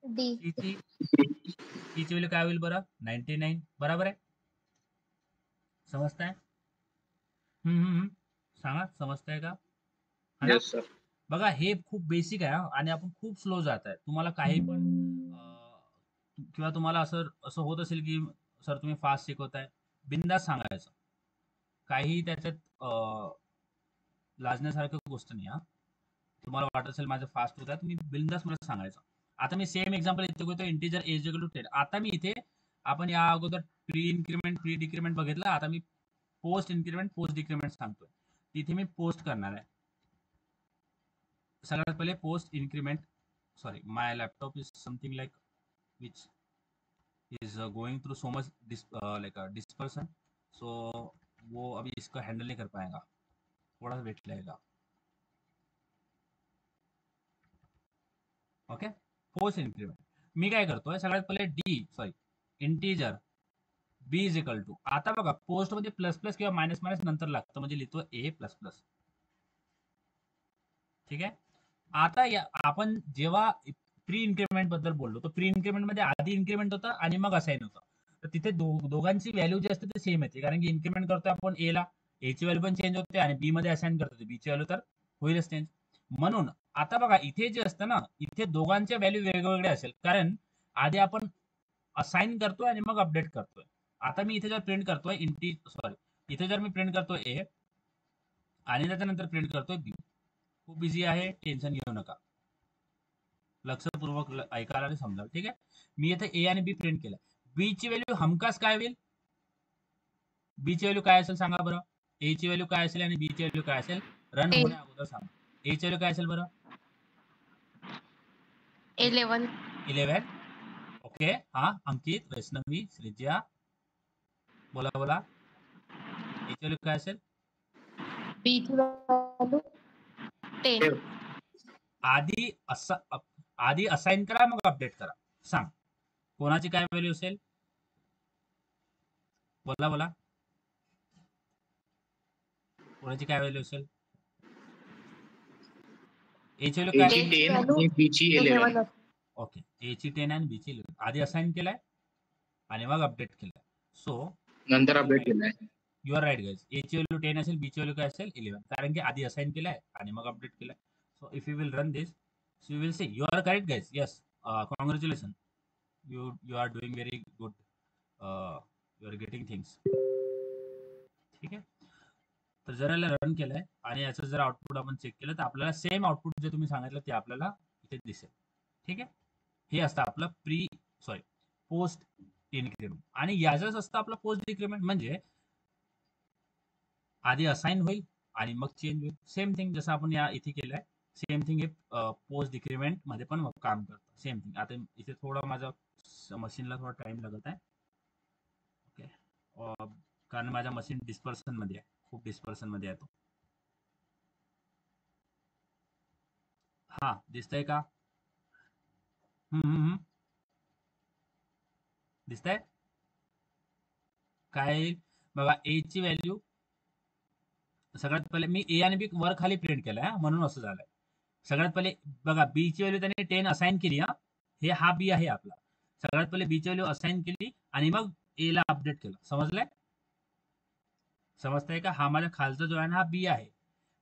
डी. ची व्हॅल्यू काय होईल बरं, 99. बरोबर आहे, समजताय. सांगा समजताय का, है ना? Yes sir. बघा हे खूप बेसिक आहे आणि आपण खूप स्लो जात आहे. तुम्हाला काही पण किंवा तुम्हाला असं असं होत असेल की सर तुम्ही फास्ट शिकवताय, बिंदास सांगायचं, काही त्याच्यात लाजण्यासारखं गोष्ट नाही. तुम्हाला वाटत असेल माझं फास्ट होत आहे, तुम्ही बिंदास मला सांगायचं. आता मी सेम एक्झाम्पल इथे घेतो, इंटीजर एज इक्वल टू 10. आता मी इथे, आपण या अगोदर प्री इन्क्रीमेंट प्री डिक्रीमेंट बघितलं, आता मी पोस्ट इन्क्रीमेंट पोस्ट डिक्रीमेंट सांगतोय. तिथे मी पोस्ट करणार आहे. सगळ्यात पहिले post increment, sorry my laptop is something like which is going through so much like dispersion, so वो अभी इसको हैंडल नहीं कर पाएगा, थोड़ा सा वेट लगेगा. ओके, पोस्ट इन्क्रीमेंट मी काय करतोय, सगळ्यात पहिले integer B is equal to, आता बघा पोस्ट मध्ये प्लस प्लस किंवा मायनस मायनस नंतर लागतं, म्हणजे लिहितो ए प्लस प्लस. ठीक आहे. आता आपण जेव्हा प्री इन्क्रीमेंट बद्दल बोललो, तर प्री इन्क्रीमेंट मध्ये आधी इन्क्रीमेंट होतं आणि मग असाइन होतं. तर तिथे दोघांची व्हॅल्यू जी असते ते सेम येते, कारण की इन्क्रीमेंट करतोय आपण ए ला, ए ची व्हॅल्यू पण चेंज होते आणि बी मध्ये असाइन करतो बी ची व्हॅल्यू तर होईलच चेंज. म्हणून आता बघा इथे जे असतं ना, इथे दोघांच्या व्हॅल्यू वेगवेगळे असेल, कारण आधी आपण असाइन करतोय आणि मग अपडेट करतोय. आता मी इथे जर प्रिंट करतोय इथे जर मी प्रिंट करतोय ए आणि त्याच्यानंतर प्रिंट करतोय बी, खूप इझी आहे, टेन्शन घेऊ नका, लक्षपूर्वक ऐकायला आणि समजा. ठीक आहे, मी इथे ए आणि बी प्रिंट केलं. बी ची व्हॅल्यू हमखास काय होईल, बी ची व्हॅल्यू काय असेल सांगा बरं, ए ची व्हॅल्यू काय असेल आणि बी ची व्हॅल्यू काय असेल, रन ए. होण्या अगोदर सांगा. ए ची व्हॅल्यू काय असेल बरं, 11. ओके, हा अंकित, वैष्णवी, श्रीजा, बोला बोला, ए ची व्हॅल्यू काय असेल, बी ची व्हॅल्यू 10. आधी असाइन करा मग अपडेट करा. सांग कोणाची काय व्हॅल्यू असेल, बोला बोला, कोणाची काय व्हॅल्यू असेल, ए ची व्हॅल्यू काय, A ची 10 आणि B ची 11. ओके, ए ची 10 आणि बी ची 11, आधी असाइन केलाय आणि मग अपडेट केलाय. सो नंतर अपडेट केलाय. यू आर राईट गाइज, ए ची व्हॅल्यू 10 असेल, बी ची व्हॅल्यू काय असेल 11, कारण की आधी असाइन केलाय आणि मग अपडेट केलाय. So if you will run this, so you will see you are correct guys. Yes, congratulation, you are doing very good, you are getting things. ठीक आहे, तर जर याला रन केलंय आणि याचं जर आउटपुट आपण चेक केलं, तर आपल्याला सेम आउटपुट जे तुम्ही सांगितलं ते आपल्याला इथे दिसेल. ठीक आहे, हे असतं आपलं पोस्ट इन्क्रीमेंट. आणि याचंच असतं आपलं पोस्ट डिक्रीमेंट, म्हणजे आधी असाइन होईल आणि मग चेंज होईल. सेम थिंग जसं आपण या इथे केलंय, सेम थिंग हे पोस्ट डिक्रीमेंट मध्ये पण काम करतं, सेम थिंग. आता इथे थोडं माझं मशीनला थोडा टाइम लागत आहे. ओके, कारण माझ्या मशीन डिस्पर्सन मध्ये आहे, खूप डिस्पर्सन मध्ये आहे तो. हा, दिसतंय का? दिसतंय काय? बघा ए ची व्हॅल्यू सगळ्यात पहिले मी ए आणि बी वर खाली प्रिंट केलाय म्हणून असं झालंय. सगळ्यात पहिले बघा बी ची व्हॅल्यू त्याने 10 असाइन केली. हा बी आहे आपला. सगळ्यात पहिले बी ची व्हॅल्यू असाइन केली आणि मग ए ला अपडेट केलं. समजलंय? समजतंय का? हा माझ्या खालचा जो आहे ना हा बी आहे.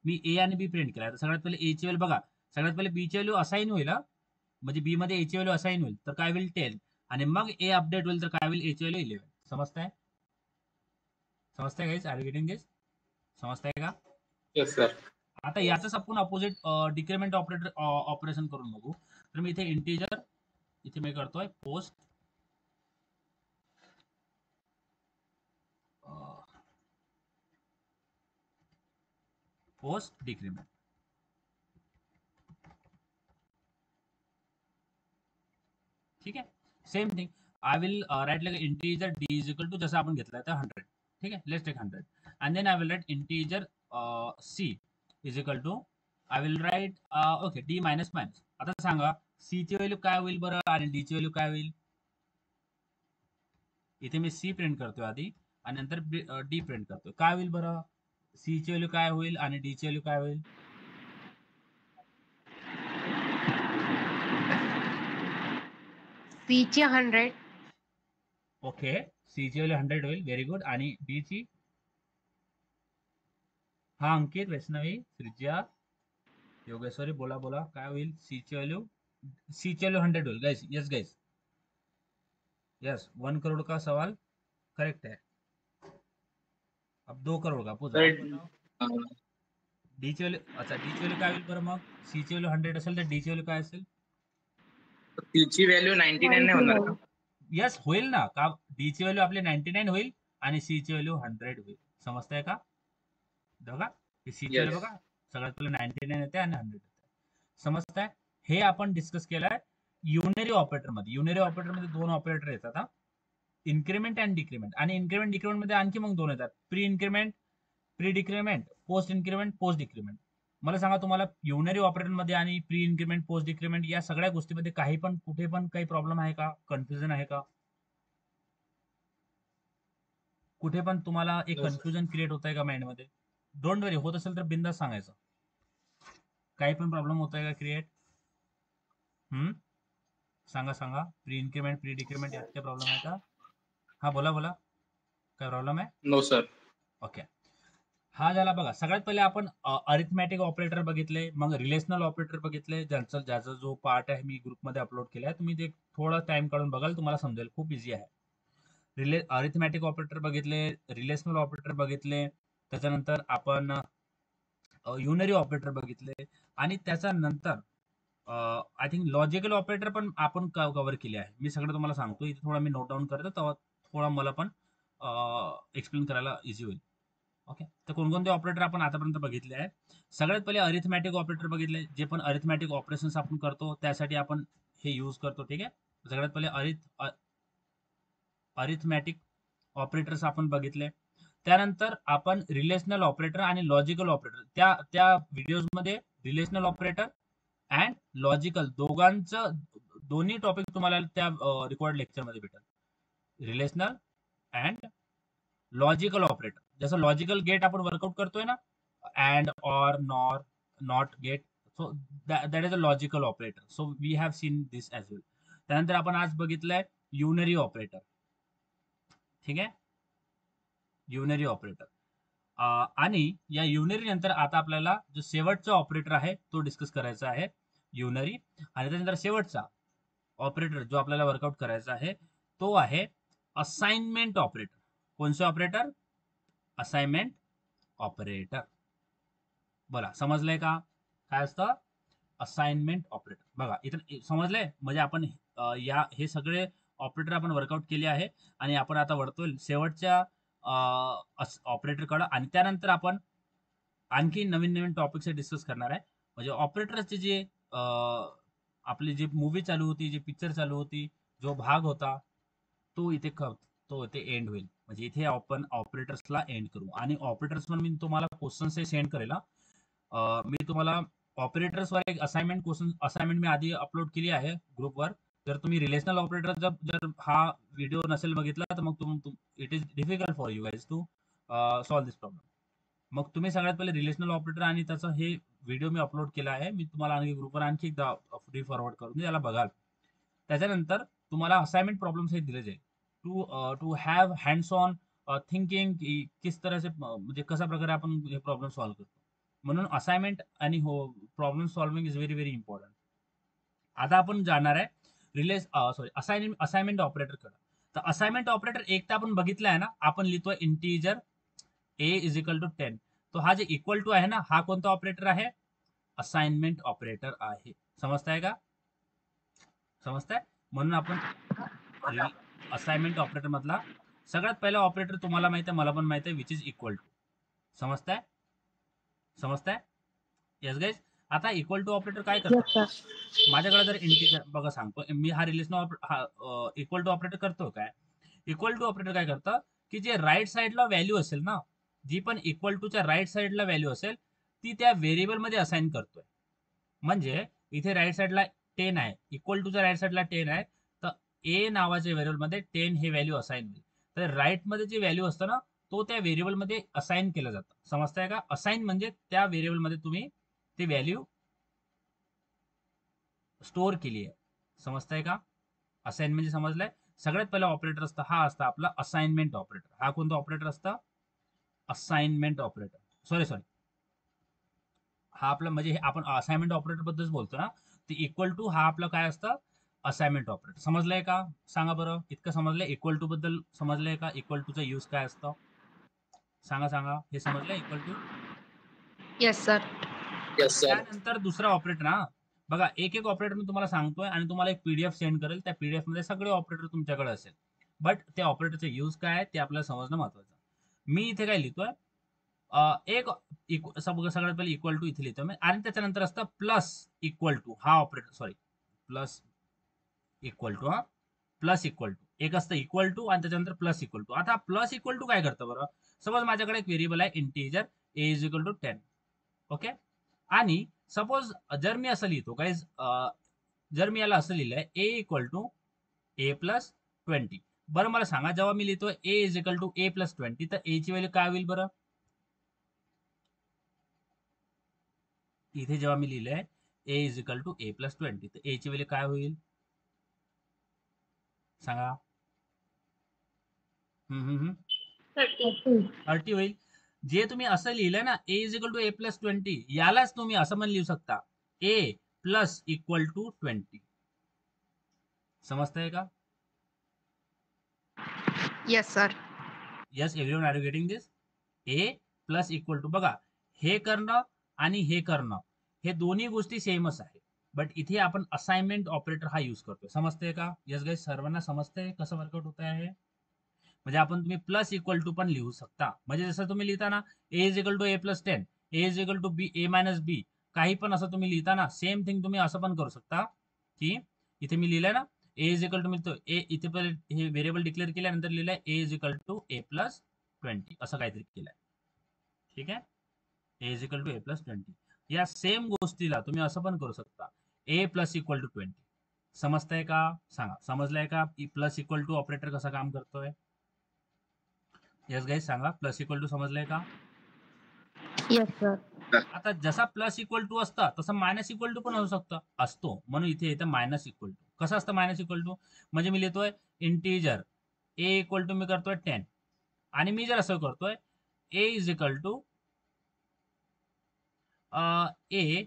मी ए आणि बी प्रिंट केला. सगळ्यात पहिले ए ची व्हॅल्यू बघा, सगळ्यात पहिले बी ची व्हॅल्यू असाइन होईल, म्हणजे बी मध्ये ए ची व्हॅल्यू असाइन होईल तर काय होईल 10 आणि मग ए अपडेट होईल तर काय होईल ए ची व्हॅल्यू 11. समजतंय? समजतंय guys? Are you getting this? समजतंय का? Yes sir. आता याच आपण अपोजिट डिक्रिमेंट ऑपरेटर ऑपरेशन करून बघू. तर मी इथे इंटीजर इथे मी करतोय पोस्ट पोस्ट डिक्रिमेंट. ठीक आहे, same thing I will write like integer D is equal to जसं आपण घेतलं तर 100. ठीक आहे, let's take 100 and then I will write integer c is equal to I will write okay d minus minus. आता सांगा c ची value काय होईल बरं आणि d ची व्हॅल्यू काय होईल? इथे मी c प्रिंट करतोय आधी आणि नंतर d प्रिंट करतोय. काय होईल बरं? c ची व्हॅल्यू काय होईल आणि d ची व्हॅल्यू काय होईल? C ची 100. ओके, c ची व्हॅल्यू 100 होईल. Very good. आणि d ची? हा, अंकित, वैष्णवी, श्रीजा, योगेश्वरी, बोला बोला काय होईल? c ची व्हॅल्यू 100 होईल guys. Yes guys, yes. 1 crore का सवाल करेक्ट है. अब 2 करोड़ का पूछा. डी ची व्हॅल्यू, अच्छा डी ची व्हॅल्यू काय होईल बरं मग? सी ची व्हॅल्यू 100 असेल तर डी ची व्हॅल्यू काय असेल? सी ची व्हॅल्यू 99 नाही होणार का? यस, होईल ना. का डी ची व्हॅल्यू आपली 99 होईल आणि सी ची व्हॅल्यू 100 होईल. समजताय का? बघा सी ची व्हॅल्यू बघा, सगळ्यात पहिले 99 येते आणि 100 येते. समजताय? हे आपण डिस्कस केलंय युनरी ऑपरेटर मध्ये. युनरी ऑपरेटर मध्ये 2 ऑपरेटर येतात, इन्क्रीमेंट अँड डिक्रीमेंट. आणि इन्क्रीमेंट डिक्रीमेंट मध्ये आणखी मग 2 येतात, pre increment, pre decrement, post increment, post decrement. मला सांगा तुम्हाला युनरी ऑपरेटर मध्ये आणि प्री इन्क्रीमेंट, पोस्ट डिक्रीमेंट या सगळ्या गोष्टीमध्ये काही पण कुठे पण काही प्रॉब्लेम आहे का? कन्फ्युजन आहे का? कुठे पण तुम्हाला एक कन्फ्युजन क्रिएट होत आहे का माइंड मध्ये? डोंट वरी, होत असेल तर बिंदास सांगायचं. काही पण प्रॉब्लेम होत आहे का क्रिएट? सांगा सांगा. प्री इन्क्रीमेंट, प्री डिक्रीमेंट यात काय प्रॉब्लेम आहे का? हा, बोला बोला, काय प्रॉब्लेम आहे? No sir. ओके, हा झाला. बघा सगळ्यात पहिले आपण अरिथमॅटिक ऑपरेटर बघितले, मग रिलेशनल ऑपरेटर बघितले, ज्याचा जो पार्ट आहे मी ग्रुपमध्ये अपलोड केलाय. तुम्ही ते थोडा टाइम काढून बघाल, तुम्हाला समजेल, खूप इझी आहे. अरिथमॅटिक ऑपरेटर बघितले, रिलेशनल ऑपरेटर बघितले, त्याच्यानंतर आपण युनरी ऑपरेटर बघितले आणि त्याच्यानंतर आय थिंक लॉजिकल ऑपरेटर पण आपण कव्हर केले आहे. मी सगळं तुम्हाला सांगतो, इथे थोडा मी नोट डाऊन करतो, तेव्हा थोडा मला पण एक्सप्लेन करायला इझी होईल. ओके, तर कोणकोणते ऑपरेटर आपण आतापर्यंत बघितले आहे? सगळ्यात पहिले अरिथमॅटिक ऑपरेटर बघितले, जे पण अरिथमॅटिक ऑपरेशन्स आपण करतो त्यासाठी आपण हे यूज करतो. ठीक आहे, सगळ्यात पहिले अरिथमॅटिक ऑपरेटर्स आपण बघितले. त्यानंतर आपण रिलेशनल ऑपरेटर आणि लॉजिकल ऑपरेटर, त्या व्हिडिओमध्ये रिलेशनल ऑपरेटर अँड लॉजिकल दोन्ही टॉपिक तुम्हाला त्या रेकॉर्ड लेक्चरमध्ये भेटेल. रिलेशनल अँड लॉजिकल ऑपरेटर, जसं लॉजिकल गेट आपण वर्कआउट करतोय ना, and, or, nor, not gate, so that is a logical operator. So we have seen this as well. त्यानंतर आपण आज बघितलंय युनरी ऑपरेटर. ठीक आहे, युनरी ऑपरेटर. आणि या युनरी नंतर आता आपल्याला जो शेवटचा ऑपरेटर आहे तो डिस्कस करायचा आहे, युनरी. आणि त्यानंतर शेवटचा ऑपरेटर जो आपल्याला वर्कआउट करायचा आहे तो आहे असाइनमेंट ऑपरेटर. कोणते ऑपरेटर? Assignment operator. बोला, समजलंय का काय असतं असाइनमेंट ऑपरेटर? बघा इथं समजलंय, म्हणजे आपण हे सगळे ऑपरेटर आपण वर्कआउट केले आहे आणि आपण आता वळतोय शेवटच्या ऑपरेटरकडे. आणि त्यानंतर आपण आणखी नवीन नवीन टॉपिक्स डिस्कस करणार आहे. म्हणजे ऑपरेटरचे जे आपली जी मूवी चालू होती, जी पिक्चर चालू होती, जो भाग होता तो इथे तो इथे एंड होईल. म्हणजे इथे आपण ऑपरेटर्सला एंड करू आणि ऑपरेटर्स मी तुम्हाला क्वेश्चन सेंड करेल. मी तुम्हाला ऑपरेटर्सवर एक असाइनमेंट क्वेश्चन असाइनमेंट मी आधी अपलोड केली आहे ग्रुपवर. जर तुम्ही रिलेशनल ऑपरेटर जर हा व्हिडिओ नसेल बघितला तर मग it is difficult for you guys to solve this problem. मग तुम्ही सगळ्यात पहिले रिलेशनल ऑपरेटर आणि त्याचं हे व्हिडिओ मी अपलोड केला आहे. मी तुम्हाला आणखी ग्रुपवर आणखी एकदा फ्री फॉरवर्ड करून त्याला बघाल. त्याच्यानंतर तुम्हाला असाइनमेंट प्रॉब्लेम्स हे दिले जाईल to have hands on thinking की किस तरह से म्हणजे कशा प्रकारे आपण हे प्रॉब्लेम सॉल्व्ह करतो. म्हणून असाइनमेंट आणि हो problem solving is very very important. आता आपण जाणार आहे असाइनमेंट ऑपरेटर कडे. तर असाइनमेंट ऑपरेटर एक तर आपण बघितलं आहे ना, आपण लिहितोय integer a is equal to 10. तो हा जे इक्वल टू आहे ना, हा कोणता ऑपरेटर आहे? असाइनमेंट ऑपरेटर आहे. समजताय का? समजताय? म्हणून आपण असाइनमेंट ऑपरेटर मधला सगळ्यात पहिला ऑपरेटर तुम्हाला माहिती आहे, मला पण माहिती आहे, विच इज इक्वल टू. समजताय? समजताय? Yes guys. आता इक्वल टू ऑपरेटर काय करतो? माझ्याकडे जर इंटीजर बघा सांगतो मी, हा रिलेशनल इक्वल टू ऑपरेटर करतो काय? इक्वल टू ऑपरेटर काय करतं की जे राईट साईडला व्हॅल्यू असेल ना, जी पण इक्वल टूच्या राईट साईडला व्हॅल्यू असेल ती त्या व्हेरिएबल मध्ये असाइन करतोय. म्हणजे इथे राईट साईडला 10 आहे, इक्वल टूच्या राईट साईडला 10 आहे, तर ए नावाच्या व्हेरिएबल मध्ये 10 हे व्हॅल्यू असाइन होईल. तर राईट मध्ये जे व्हॅल्यू असतं ना, तो त्या व्हेरिएबल मध्ये असाइन केलं जातं. समजताय का? असाइन म्हणजे त्या व्हेरिएबल मध्ये तुम्ही ती व्हॅल्यू स्टोअर केली आहे. समजताय का? असाइन म्हणजे समजलंय. सगळ्यात पहिला ऑपरेटर असतं, हा असतं आपला असाइनमेंट ऑपरेटर. हा कोणता ऑपरेटर असतं? Assignment operator. सॉरी हा आपला म्हणजे आपण असाइनमेंट ऑपरेटर बद्दल बोलतो ना, ते इक्वल टू हा आपलं काय असतं? Assignment operator. समजलंय का? सांगा बरं, इतकं समजलंय? इक्वल टू बद्दल समजलंय का? इक्वल टूचा यूज काय असतं? सांगा सांगा, हे समजलंय इक्वल टू? Yes sir. त्यानंतर दुसरा ऑपरेटर ना, बघा एक एक ऑपरेटर मी तुम्हाला सांगतोय आणि तुम्हाला एक पीडीएफ सेंड करेल. त्या पीडीएफ मध्ये सगळे ऑपरेटर तुमच्याकडे असेल. बट त्या ऑपरेटरचे यूज काय आहे ते आपल्याला समजणं महत्वाचं. मी इथे काय लिहितोय, सगळ्यात पहिले इक्वल टू इथे लिहितो मी, आणि त्याच्यानंतर असतं प्लस इक्वल टू. हा operator sorry plus equal to. हा प्लस इक्वल टू एक असतं इक्वल टू आणि त्याच्यानंतर प्लस इक्वल टू. आता प्लस इक्वल टू काय करतं बरं? सपोज माझ्याकडे एक व्हेरिएबल आहे integer A is equal to 10. Okay. आणि सपोज जर मी असं लिहितो गाईज, जर मी याला असं लिहिलंय a equal to A plus 20. बरं मला सांगा, जेव्हा मी लिहितो a is equal to A plus 20 तर ए ची व्हॅल्यू काय होईल बरं? इथे जेव्हा मी लिहिलंय a is equal to A plus 20 तर ए ची व्हॅल्यू काय होईल सांगा? 30 होईल. जे तुम्ही असं लिहिलंय ना a is equal to A plus 20, यालाच तुम्ही असं पण लिहू शकता, ए प्लस इक्वल टू 20. समजतंय का? Yes sir. Yes everyone, are you getting this? A plus equal to. बघा, हे करणं आणि हे करणं हे दोन्ही गोष्टी सेमच आहे. बट इथे आपण असाइनमेंट ऑपरेटर हा यूज करतोय. समजतंय का? यस गाइस, सर्वांना समजतंय कसं वर्कआउट होत आहे? म्हणजे आपण तुम्ही प्लस इक्वल टू पण लिहू शकता. म्हणजे जसं तुम्ही लिहिता ना a is equal to A plus 10, a is equal to b a minus b, काही पण असं तुम्ही लिहिता ना, सेम थिंग तुम्ही असं पण करू शकता की इथे मी लिहिलंय ना ए इज इक्वल टू, मी ए इथे पहिले हे व्हेरिएबल डिक्लेअर केल्यानंतर लिहिलंय a is equal to A plus 20 असं काहीतरी केलंय. ठीक आहे? A is equal to A plus 20. या सेम गोष्टीला तुम्ही असं पण करू शकता, ए प्लस इक्वल टू 20. समजताय का? सांगा, समजलंय का प्लस इक्वल टू ऑपरेटर कसं काम करतोय? यस गाइस सांगा, प्लस इक्वल टू समजलंय का? Yes sir. आता जसा प्लस इक्वल टू असता तसं मायनस इक्वल टू पण असतो. म्हणून इथे येतं मायनस इक्वल टू. कसं असतं मायनस इक्वल टू? म्हणजे मी लिहितोय इंटीजर ए इक्वल टू मी करतोय 10, आणि मी जर असं करतोय a is equal to a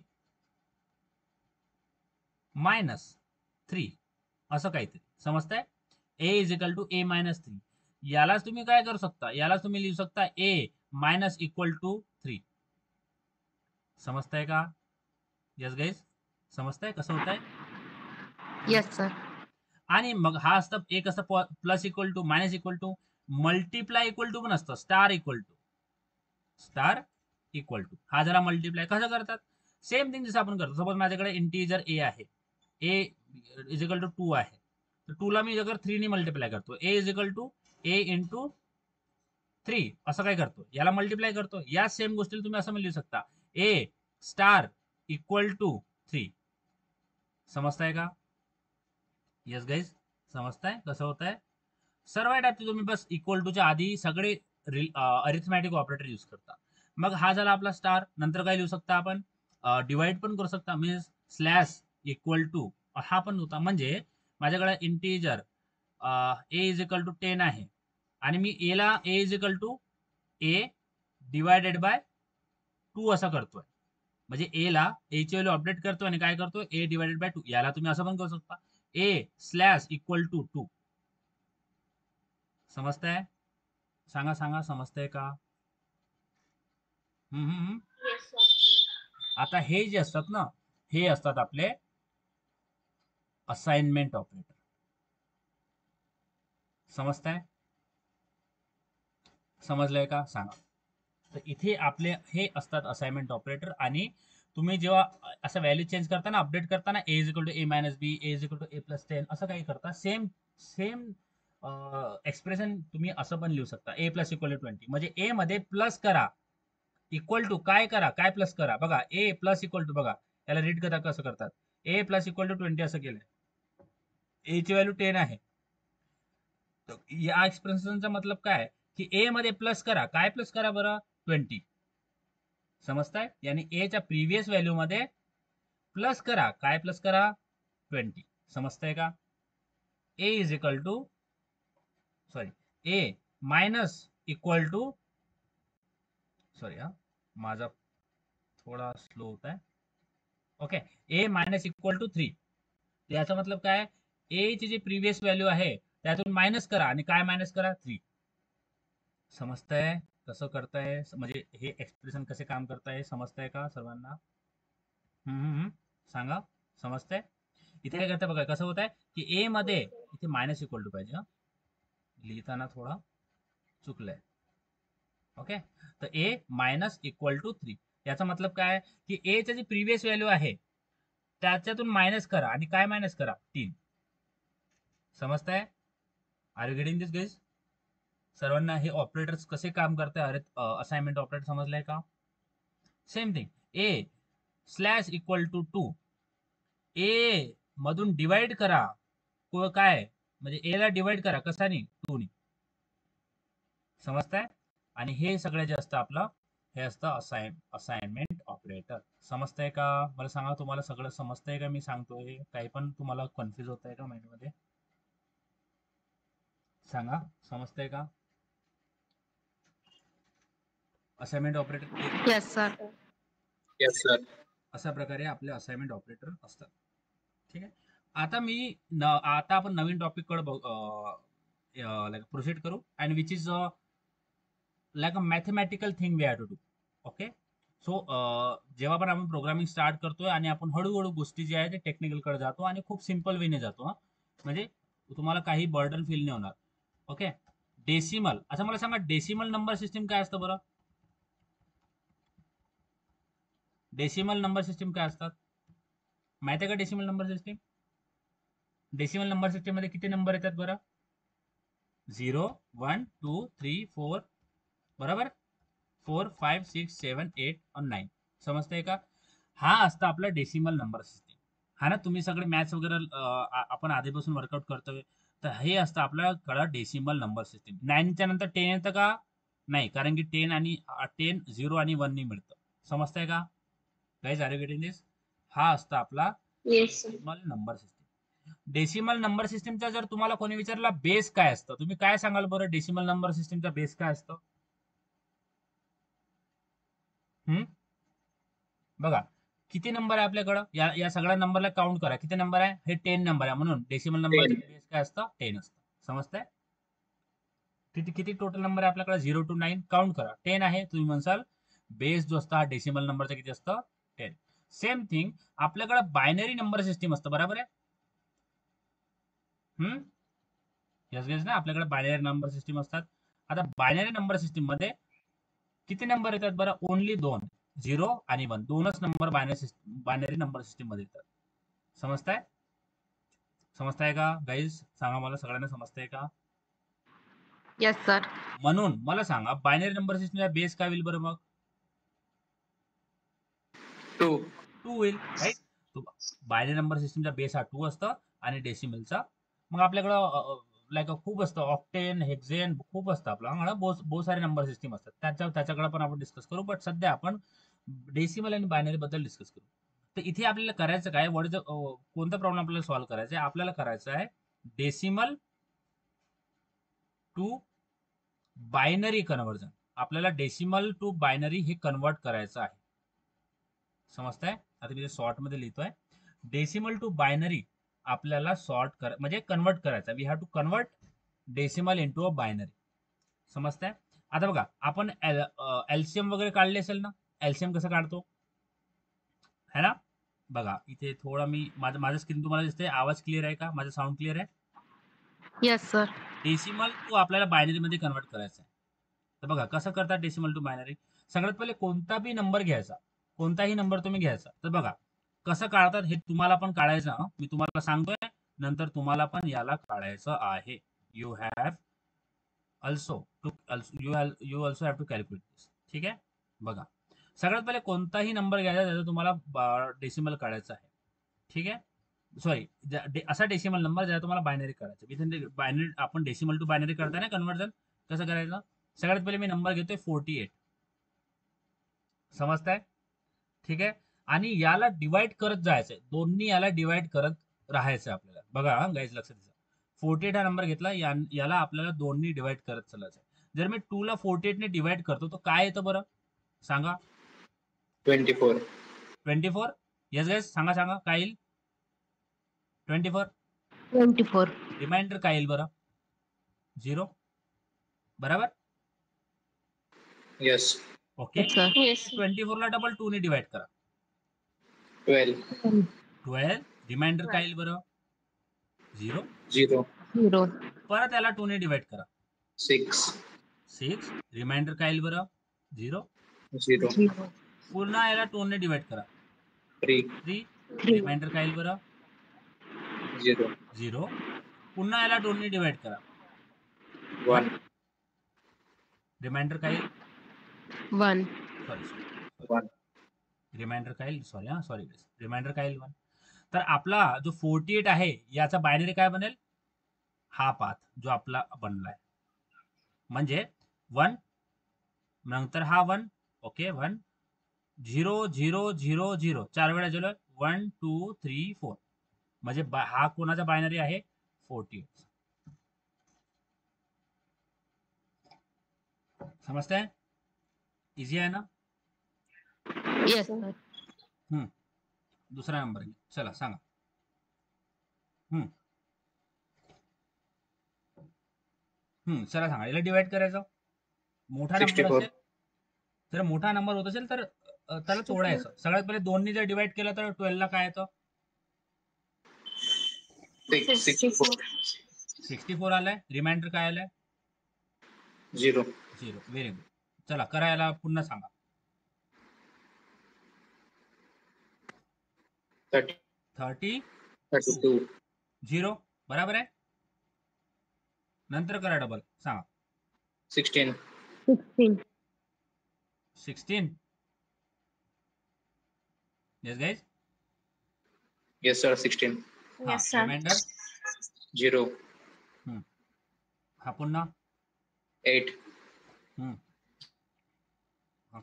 minus 3 असं काहीतरी. समजताय? A is equal to a minus 3. यालाच तुम्ही काय करू शकता, यालाच तुम्ही लिहू शकता ए मायनस इक्वल टू 3. समजताय का? यस गाइस, समजताय कसं होत आहे? Yes sir. आणि मग हा असतं एक असतं plus equal to, minus equal to, multiply equal to पण असतं, star equal to. Star equal to हा जरा मल्टिप्लाय कसं करतात? सेम थिंग जसं आपण करतो. सपोज माझ्याकडे इंटीजर ए आहे, ए इज इक्वल टू 2 आहे, तर 2 ला मी अगर 3 ने मल्टिप्लाय करतो, a is equal to a into 3 असं काय करतो, याला मल्टिप्लाय करतो. या सेम गोष्टीला तुम्ही असं लिहू शकता, ए स्टार इक्वल टू 3. समजताय का? यस गाइज, समजताय कसं होत आहे? सर्व टाईप तुम्ही बस इक्वल टूच्या आधी सगळे अरिथमॅटिक ऑपरेटर यूज करता. मग हा झाला आपला स्टार. नंतर काय लिहू शकता आपण, डिवाइड पण करू शकता, मीन्स स्लॅश इक्वल टू हा पण होता. म्हणजे माझ्याकडे integer A is equal to 10 आहे आणि मी ए ला a is equal to a divided by 2 असं करतोय. म्हणजे ए ला ए ची व्हॅल्यू अपडेट करतोय आणि काय करतोय, ए डिवायडेड बाय 2. याला तुम्ही असं पण करू शकता, ए स्लॅश इक्वल टू 2. समजताय? सांगा सांगा, समजतंय का? आता हे जे असतात ना, हे असतात आपले असाइनमेंट ऑपरेटर. समजताय? समजलंय का? सांगा. तर इथे आपले हे असतात असाइनमेंट ऑपरेटर. आणि तुम्ही जेव्हा असं व्हॅल्यू चेंज करताना, अपडेट करताना, a is equal to a minus b, a is equal to A plus 10 असं काही करता, सेम सेम एक्सप्रेशन तुम्ही असं पण लिहू शकता, ए प्लस इक्वल टू 20. म्हणजे ए मध्ये प्लस करा, इक्वल टू काय करा, काय प्लस करा. बघा, ए प्लस इक्वल टू, बघा याला रीड करा कसं करतात, ए प्लस इक्वल टू 20 असं केलंय, ए ची व्हॅल्यू 10 आहे. तर या एक्सप्रेशनचा मतलब काय, की ए मध्ये प्लस करा, काय प्लस करा बरं, 20. समजताय? यानी ए च्या प्रिव्हियस व्हॅल्यू मध्ये प्लस करा, काय प्लस करा, 20. समजताय का? A is equal to sorry, a minus equal to, sorry हा माझा थोडा स्लो होता है. Okay, a minus equal to 3. याचा मतलब काय, ए ची जी प्रिव्हियस व्हॅल्यू आहे त्यातून मायनस करा आणि काय मायनस करा, 3. समजताय कसं करताय, म्हणजे हे एक्सप्रेशन कसे काम करताय, समजताय का सर्वांना? सांगा, समजताय? इथे काय करताय बघा कसं होत आहे, की ए मध्ये इथे मायनस इक्वल टू पाहिजे, लिहिताना थोडा चुकलंय. ओके, तर ए मायनस इक्वल टू 3. याचा मतलब काय, की ए ची जी प्रिव्हियस व्हॅल्यू आहे त्याच्यातून मायनस करा आणि काय मायनस करा, 3. समजताय? Are you getting this guys? सर्वांना हे ऑपरेटर्स कसे काम करताय, अरे असाइनमेंट ऑपरेटर समजलाय का? Same thing, A slash equal to 2, A मधून डिवाइड करा, काय म्हणजे ए ला डिवाइड करा कशाने, 2 ने. समजताय? आणि हे सगळं जे असतं आपलं, हे असतं असाइनमेंट ऑपरेटर. समजतंय का? मला सांगा, तुम्हाला सगळं समजतंय का मी सांगतोय? काही पण तुम्हाला कन्फ्युज होत आहे का माइंड मध्ये? सांगा, समजतंय का? Assignment operator yes sir. Yes sir. अशा प्रकारे आपले असाइनमेंट ऑपरेटर असतात. ठीक आहे. आता आपण नवीन टॉपिक कडे प्रोसीड करू, and which is like a mathematical thing we have to do. Okay, so जेव्हा पण आपण प्रोग्रामिंग स्टार्ट करतोय आणि आपण हळूहळू गोष्टी जे आहे ते टेक्निकल कडे जातो आणि खूप सिम्पल वेने जातो. म्हणजे तुम्हाला काही बर्डन फील नाही होणार. ओके, डेसिमल, अच्छा मला सांगा, डेसिमल नंबर सिस्टीम काय असतं बरं? डेसिमल नंबर सिस्टीम काय असतात माहिती आहे का? Decimal number system, decimal number system मध्ये किती नंबर येतात बरं? 0, 1, 2, 3, 4, बरोबर, 4, 5, 6, 7, 8 और 9. समजतंय का? हा असतं आपला डेसिमल नंबर सिस्टीम. हा ना, तुम्ही सगळे मॅथ्स वगैरे आपण आधीपासून वर्कआउट करतोय, तर हे असतं आपल्याकडं डेसिमल नंबर सिस्टीम. 9 च्या नंतर 10 येतं का? नाही, कारण की 10 आणि 10 0 आणि 1 ने मिळतं. समजतंय का guys? Are you getting this? हा असतं आपला decimal number system. Decimal number सिस्टीमचा जर तुम्हाला कोणी विचारला बेस काय असतं, तुम्ही काय सांगाल बरं? डेसिमल नंबर सिस्टीमचा बेस काय असतं? बघा किती नंबर आहे आपल्याकडं, या सगळ्या नंबरला काउंट करा, किती नंबर आहे? हे 10 नंबर आहे, म्हणून डेसिमल नंबरचा बेस काय असतं? 10 असतं. समजतंय? किती किती टोटल नंबर आहे आपल्याकडे? 0 to 9 काउंट करा, 10 आहे. तुम्ही म्हणसाल बेस जो असतो हा डेसिमल नंबरचा किती असतं? 10. सेम थिंग आपल्याकडे बायनरी नंबर सिस्टीम असतं, बरोबर आहे? यस गेस ना, आपल्याकडे बायनरी नंबर सिस्टीम असतात. आता बायनरी नंबर सिस्टीम मध्ये किती नंबर येतात बरं? ओनली 2, 0 आणि 1, दोनच नंबर बायनरी नंबर सिस्टीम मध्ये येतात. समजताय? समजताय का गाईज? सांगा मला, सगळ्यांना समजताय का? Yes sir. म्हणून मला सांगा बायनरी नंबर सिस्टमचा बेस काय होईल बरं मग? 2. 2 होईल, राईट? बायनरी नंबर सिस्टमचा बेस हा 2 असतं आणि डेसिमलचा मग आपल्याकडं लाईक खूप असतं, ऑक्टेन, हेक्झेन खूप असतं आपल्याकडे, बहुत सारे नंबर सिस्टीम असतात, त्याच्याकडे पण आपण डिस्कस करू. बट सध्या आपण डेसिमल आणि बायनरी बद्दल डिस्कस करू. तर इथे आपल्याला करायचं काय, कोणता प्रॉब्लेम आपल्याला सॉल्व्ह करायचा आहे? आपल्याला करायचं आहे डेसिमल टू बायनरी कन्व्हर्जन. आपल्याला डेसिमल टू बायनरी हे कन्वर्ट करायचं आहे. समजताय? आता मी शॉर्ट मध्ये लिहितोय, डेसिमल टू बायनरी आपल्याला म्हणजे कन्वर्ट करायचं. We have to convert decimal into a binary. समजताय? आता बघा, आपण एलसीएम वगैरे काढले असेल ना? एलसीएम कसं काढतो है ना? बघा इथे थोडा मी माझं स्क्रीन तुम्हाला दिसते, आवाज क्लिअर आहे का? माझं साऊंड क्लिअर आहे? Yes sir. डेसिमल टू आपल्याला बायनरी मध्ये कन्वर्ट करायचं आहे. तर बघा कसं करतात डेसिमल टू बायनरी. सगळ्यात पहिले कोणता बी नंबर घ्यायचा, कोणताही नंबर तुम्ही घ्यायचा. तर बघा कसं काढतात हे तुम्हाला पण काढायचं. मी तुम्हाला सांगतोय, नंतर तुम्हाला पण याला काढायचं आहे. You have also you also have to calculate this. ठीक आहे? बघा सगळ्यात पहिले कोणताही नंबर घ्यायचा ज्याचा तुम्हाला डेसिमल काढायचा आहे. ठीक आहे? सॉरी, असा डेसिमल नंबर ज्याला तुम्हाला बायनरी करायचं. बायनरी आपण डेसिमल टू बायनरी करताय ना कन्वर्जन, कसं करायचं? सगळ्यात पहिले मी नंबर घेतोय 48. समजताय? ठीक आहे? आणि याला डिवाइड करत जायचंय, दोन्ही याला डिवाइड करत राहायचं आपल्याला. बघा गाईज, लक्षात द्या, 48 हा नंबर घेतला, याला आपल्याला दोन्ही डिवाइड करत चालायचं. जर मी 2 ला 48 ने डिवाइड करतो तर काय येतं बरं सांगा? 24. 24. येस गाईज, सांगा काय येईल? 24. 24. रिमाइंडर काय येईल बरं? 0. बरोबर? Yes. Okay. Yes, sir. Yes. 24 ला डबल 2 ने डिवाइड करा, 12. 12. रिमाइंडर काय येईल बरं? 0. 0. 0. परत याला 2 ने डिवाइड करा, 6. 6. रिमाइंडर काय येईल बरं? 0. 0. 0. पुन्हा याला 2 ने डिवाइड करा, 3. 3. 3. रिमाइंडर काय येईल बरं? 0. 0. पुन्हा याला 2 ने डिवाइड करा, 1. रिमाइंडर काय येईल? 1. सॉरी 1. रिमाइंडर काय येईल? सॉरी रिमाइंडर काय येईल? 1. तर आपला जो 48 आहे याचा बायनरी काय बनेल? हा पाथ जो आपला बनलाय, म्हणजे 1 नंतर हा 1. ओके, 1 0 0 0 0 4 वेळा गेलो, 1 2 3 4, म्हणजे हा कोणाचा बायनरी आहे? 48. समजताय? इझी आहे ना? Yes, sir. दुसरा नंबर घे, चला सांगा. चला सांगा, याला डिवाइड करायचं. मोठा नंबर 64. असेल, जर मोठा नंबर होत असेल तर त्याला तोडायचं. सगळ्यात पहिले 2 ने जर डिवाइड केलं तर 12 ला काय येतं? 64. 64 आलाय. रिमाइंडर काय आलाय? 0. 0. Very good. चला करा, याला पुन्हा सांगा. 30. 32. 32. 0 बरोबर आहे. नंतर करा डबल, सांगा. 16. 16. 16. Yes guys? Yes, sir. 16. Yes, sir. Reminder 0. हा पुन्हा 8.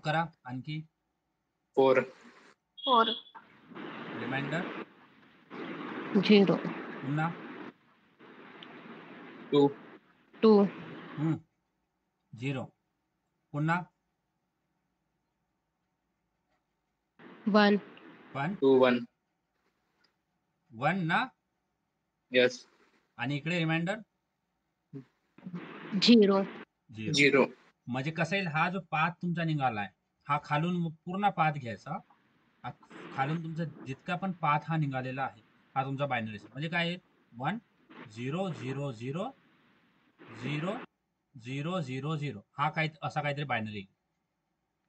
करा आणखी. 4. 4. रिमाइंडर 0. पुन्हा 2. 2. 0. पुन्हा 1. 1. 2. 1. 1 ना, Yes. आणि इकडे रिमाइंडर 0. 0. 0. म्हणजे कसं येईल, हा जो पाथ तुमचा निघालाय हा खालून पूर्ण पाथ घ्यायचा. खालून तुमचा जितका पण पाथ हा निघालेला आहे हा तुमचा बायनरी. म्हणजे काय आहे? 1 0 0 0 0 0 0 0 हा असा काहीतरी बायनरी.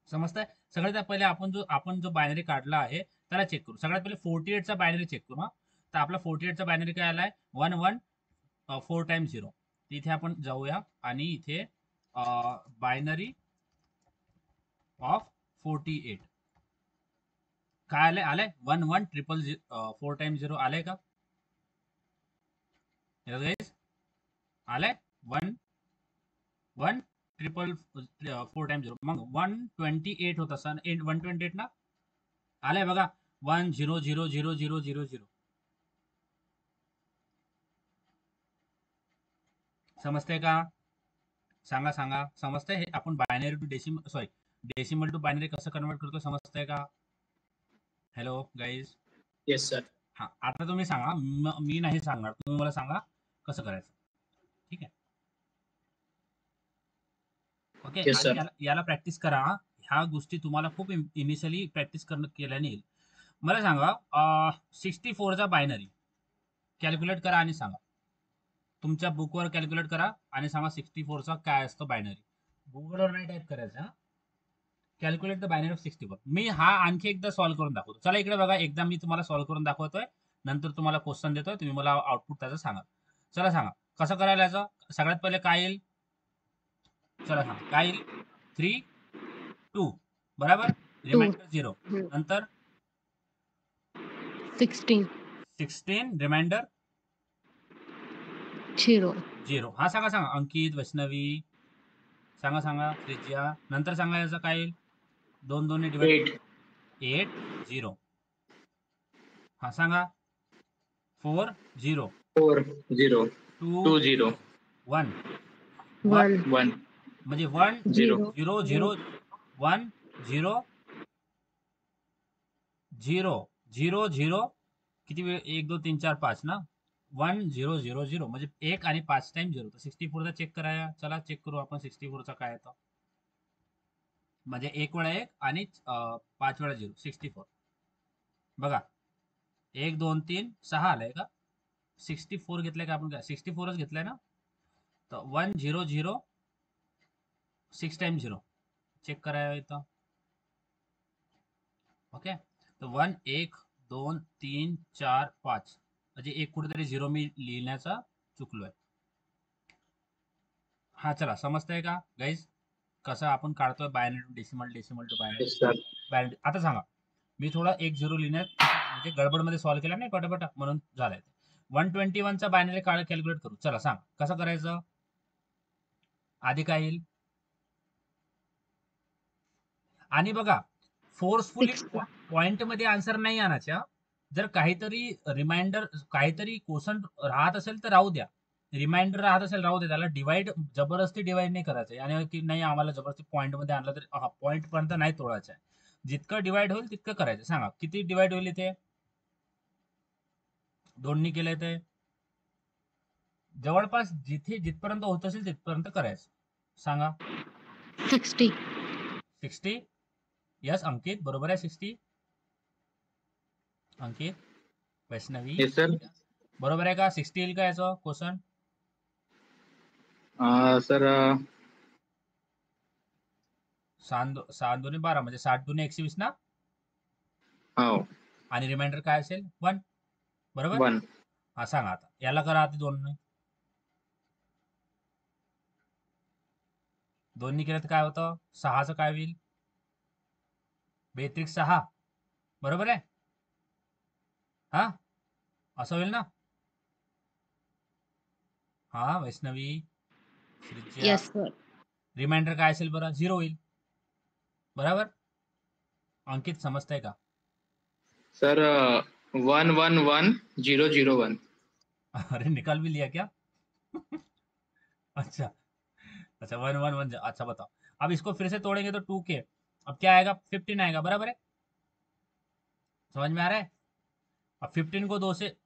समजताय? सगळ्यात पहिले आपण जो बायनरी काढला आहे त्याला चेक करू. सगळ्यात पहिले 48 चा बायनरी चेक करू. तर आपला 48चा बायनरी काय आलाय 114 टाइम्स 0. इथे आपण जाऊया आणि इथे बायनरी ऑफ 48 काय आलंय 114 टाइम्स 0 आलंय का गाइस? आलंय 114 टाइम्स 0 मग 128 होता सर 128 ना आलंय बघा 1000000. समजतंय का? सांगा समजतंय हे आपण binary to decimal to binary कसं कन्वर्ट करतो समजतंय का? Hello guys. Yes sir. हा आता तुम्ही सांगा मी नाही सांगणार तुम्ही मला सांगा कसं करायचं. ठीक आहे ओके. Yes, sir. आणि याला प्रॅक्टिस करा. ह्या गोष्टी तुम्हाला खूप इनिशियली प्रॅक्टिस केल्याने येईल. मला सांगा 64चा बायनरी कॅल्क्युलेट करा आणि सांगा. तुमच्या बुकवर कॅल्क्युलेट करा आणि सांगा 64चा काय असतं बायनरी. गुगलवर नाही टाईप करायचं. Calculate the binary of 64. मी हा आणखी एकदा सॉल्व्ह करून दाखवतो. चला इकडे बघा एकदा मी तुम्हाला सॉल्व्ह करून दाखवतोय नंतर तुम्हाला क्वेश्चन देतोय तुम्ही मला आउटपुट त्याचं सांगा. चला सांगा कसं करायला याचं. सगळ्यात पहिले काय येईल चला सांगा काय येईल 3 2 बरोबर रिमाइंडर 0 नंतर 16 रिमाइंडर 0. हा सांगा अंकित वैष्णवी सांगा त्रिज्या. नंतर सांगा याचं काय येईल 2 2 डिवाइड 8 0. हा सांगा 4 0 4 0 2 0 1 1 म्हणजे 1 0 0 0 1 0 0 0 0 किती वेळ 1 2 3 4 5 ना 1 0 0 0 म्हणजे 1 आणि 5 टाइम 0. तर 64चा चेक कराया. चला चेक करू आपण 64चा काय येतो. म्हणजे 1 वेळा 1 आणि 5 वेळा 0 64 बघा 1 2 3 6 आलाय का 64 घेतलाय का आपण काय 64च घेतलाय ना. तर 1 0 0 6 टाइम 0 चेक करायला इथं. ओके तर 1 1 2 3 4 5 म्हणजे एक कुठेतरी 0 मी लिहिण्याचा चुकलोय. हा चला समजतंय का गाईज कसं आपण काढतोय binary to decimal to binary. आता सांगा मी थोडा 1 0 लिहिण्यात म्हणजे गडबडमध्ये सॉल्व्ह केला नाही पटापट म्हणून झालंय. 121चा बायनरी कॅल्क्युलेट करू. चला सांग कसं करायचं. आधी काय येईल आणि बघा फोर्सफुली पॉइंट मध्ये आन्सर नाही आणायच्या. जर काहीतरी रिमाइंडर काहीतरी क्वेश्चन राहत असेल तर राहू द्या. रिमाइंडर राहत असेल राहू द्या. त्याला डिवाइड जबरदस्ती डिवाइड नाही करायचं आणि की नाही आम्हाला जबरदस्ती पॉइंट मध्ये आणलं तर पॉइंट पर्यंत नाही तोडायचं आहे. जितकं डिवाइड होईल तितकं करायचं. सांगा किती डिवाइड होईल इथे 2 केलंय ते जवळपास जिथपर्यंत होत असेल तिथपर्यंत करायचं. सांगा 60 यस अंकित बरोबर आहे 60. अंकित वैष्णवी येस सर. बरोबर आहे का 60 येईल का याचं क्वेश्चन. सर 7 2 12 म्हणजे 60 2 120 ना. हो आणि रिमाइंडर काय असेल 1 बरोबर 1. हा सांगा आता याला करा आता 2 केलं तर काय होतं 6चं काय होईल 2 6 बरोबर आहे. हा असं होईल ना. हा वैष्णवी रिमाइंडर काय असेल बरं 0 होईल बरोबर. अंकित समजतंय का सर 1 1 1 0 0 1. अरे निकाल भी लिया क्या अच्छा 1 1 1 अच्छा बताओ. अब इसको फिर से तोड़ेंगे तो 2 के अब क्या आएगा 15 आएगा बराबर है. समझ में आ रहा है. अब 15 को 2 से